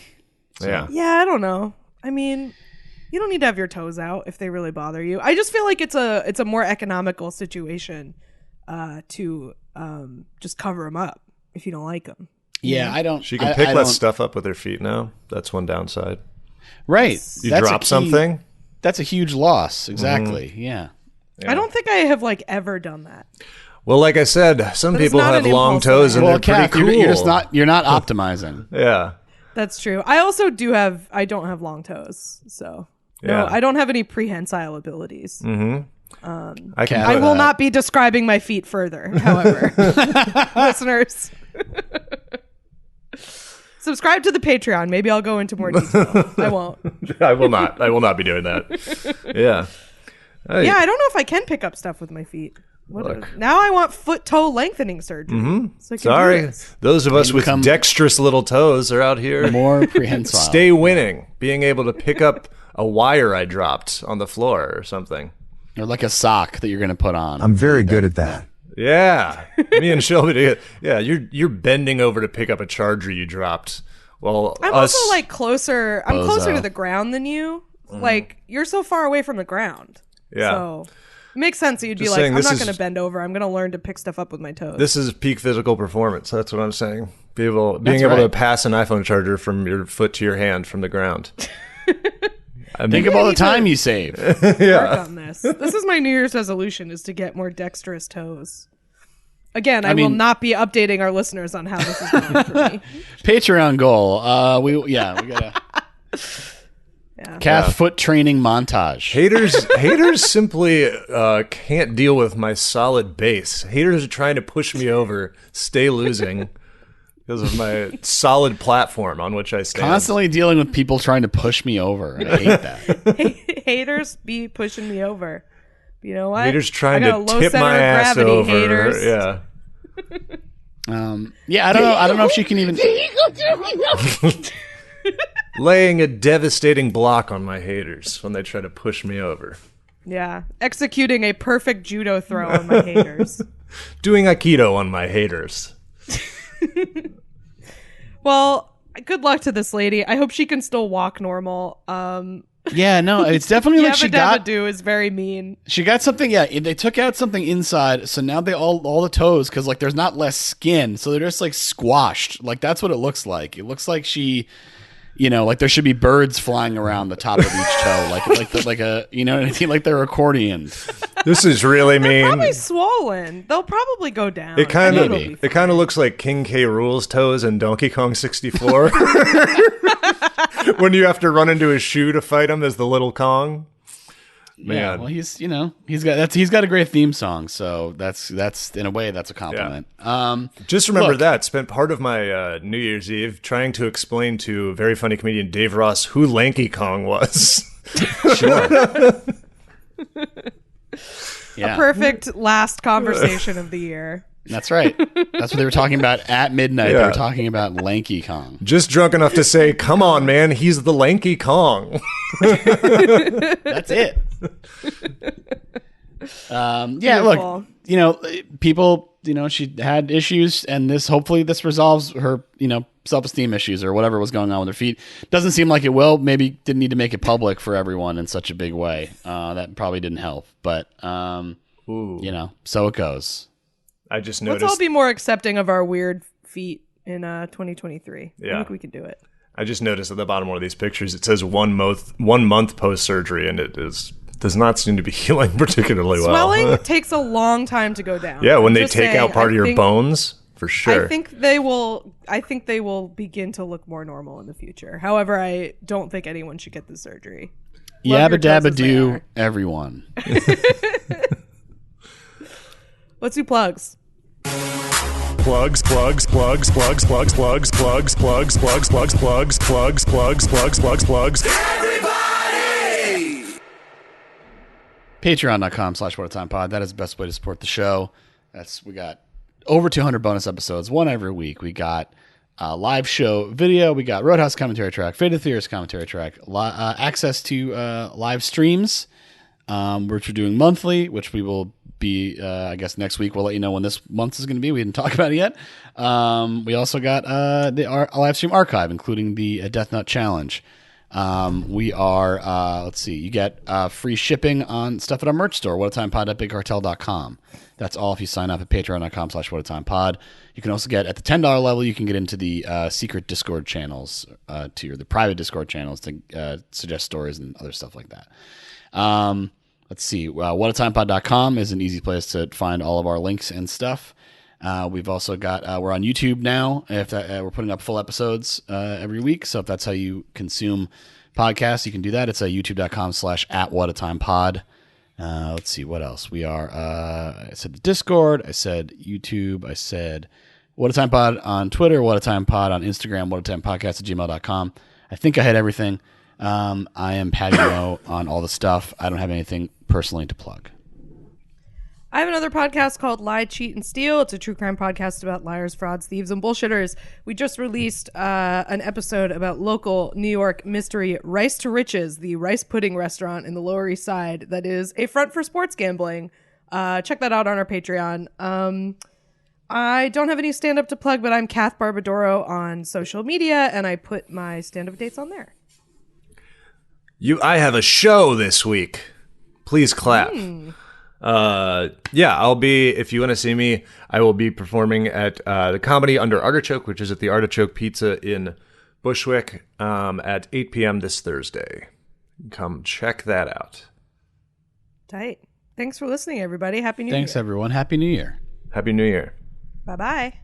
Like, yeah, I don't know. I mean, you don't need to have your toes out if they really bother you. I just feel like it's a more economical situation to just cover them up if you don't like them. Yeah, I don't. She can pick less stuff up with her feet now. That's one downside. Right. You drop something. That's a huge loss. Exactly. Mm-hmm. Yeah. I don't think I have like ever done that. Well, like I said, some people have long toes and they're pretty cool. You're not optimizing. Yeah. That's true. I also I don't have long toes. So no, I don't have any prehensile abilities. Mm-hmm. I will not be describing my feet further, however. Listeners. Subscribe to the Patreon. Maybe I'll go into more detail. I won't. I will not. I will not be doing that. Yeah. Yeah, I don't know if I can pick up stuff with my feet. Now I want foot-toe lengthening surgery. Mm-hmm. So sorry. Those of us with dexterous little toes are out here. More prehensile. Stay winning. Being able to pick up a wire I dropped on the floor or something. Or like a sock that you're going to put on. I'm very good at that. Yeah. Me and Shelby, you're bending over to pick up a charger you dropped. Well, I'm also like closer. I'm closer to the ground than you. Like, you're so far away from the ground. Yeah. So it makes sense that you'd be like, I'm not going to bend over. I'm going to learn to pick stuff up with my toes. This is peak physical performance. That's what I'm saying. Being able to pass an iPhone charger from your foot to your hand from the ground. Think of all the time you save. Work on this. This is my New Year's resolution, is to get more dexterous toes. Again, I will not be updating our listeners on how this is going for me. Patreon goal. We gotta. Calf foot training montage. Haters simply can't deal with my solid base. Haters are trying to push me over, stay losing because of my solid platform on which I stand. Constantly dealing with people trying to push me over. And I hate that. Haters be pushing me over. You know what? Haters trying to tip my ass over. Haters. Yeah. I don't know if she can even. Laying a devastating block on my haters when they try to push me over. Yeah. Executing a perfect judo throw on my haters. Doing Aikido on my haters. Well, good luck to this lady. I hope she can still walk normal. Yeah, no, it's definitely like she got. Do is very mean. She got something. Yeah, they took out something inside, so now they all the toes, because like there's not less skin, so they're just like squashed. Like that's what it looks like. It looks like she, like there should be birds flying around the top of each toe, like a, you know what I mean, like they're accordions. This is really mean. They're probably swollen. They'll probably go down. It kind of looks like King K. Rool's toes in Donkey Kong 64. When you have to run into his shoe to fight him as the little Kong. Man. Yeah, well, he's got a great theme song, so that's in a way that's a compliment. Yeah. Just remember that. Spent part of my New Year's Eve trying to explain to very funny comedian Dave Ross who Lanky Kong was. Sure. Yeah. A perfect last conversation of the year. That's right. That's what they were talking about at midnight. Yeah. They were talking about Lanky Kong. Just drunk enough to say, come on, man, he's the Lanky Kong. That's it. Look, people, she had issues, and hopefully this resolves her, self-esteem issues or whatever was going on with her feet. Doesn't seem like it will. Maybe didn't need to make it public for everyone in such a big way. That probably didn't help, but, so it goes. I just noticed. Let's all be more accepting of our weird feet in 2023. Yeah. I think we can do it. I just noticed at the bottom of one of these pictures, it says 1 month post surgery, and it does not seem to be healing particularly well. Swelling takes a long time to go down. Yeah, when they Just take saying, out part of your bones, for sure. I think they will begin to look more normal in the future. However, I don't think anyone should get the surgery. Love your Yabba toes dabba as they do, are. everyone. Let's do plugs. Plugs. Patreon.com/whatatimepod. That is the best way to support the show. We got over 200 bonus episodes, one every week. We got live show video. We got Roadhouse commentary track, Fate of the Theorist commentary track, access to live streams, which we're doing monthly, which we will be, I guess, next week. We'll let you know when this month is going to be. We didn't talk about it yet. We also got our live stream archive, including the Death Nut Challenge. We are, let's see, you get free shipping on stuff at our merch store, whatatimepod.bigcartel.com. That's all if you sign up at patreon.com/whatatimepod. You can also get, at the $10 level, you can get into the secret Discord channels, or the private Discord channels to suggest stories and other stuff like that. Let's see, whatatimepod.com is an easy place to find all of our links and stuff. We've also got, we're on YouTube now. We're putting up full episodes every week. So if that's how you consume podcasts, you can do that. It's youtube.com/@whatatimepod. Let's see, what else? We are, I said Discord, I said YouTube, I said What a Time Pod on Twitter, What a Time Pod on Instagram, whatatimepodcast@gmail.com. I think I had everything. I am Patty Mo on all the stuff. I don't have anything personally to plug. I have another podcast called Lie, Cheat, and Steal. It's a true crime podcast about liars, frauds, thieves, and bullshitters. We just released an episode about local New York mystery Rice to Riches, the rice pudding restaurant in the Lower East Side that is a front for sports gambling. Check that out on our Patreon. I don't have any stand-up to plug, but I'm Kath Barbadoro on social media, and I put my stand-up dates on there. I have a show this week. Please clap. I'll be, if you want to see me, I will be performing at the Comedy Under Artichoke, which is at the Artichoke Pizza in Bushwick at 8 p.m. this Thursday. Come check that out. Tight. Thanks for listening, everybody. Happy New Year. Thanks, everyone. Happy New Year. Happy New Year. Bye-bye.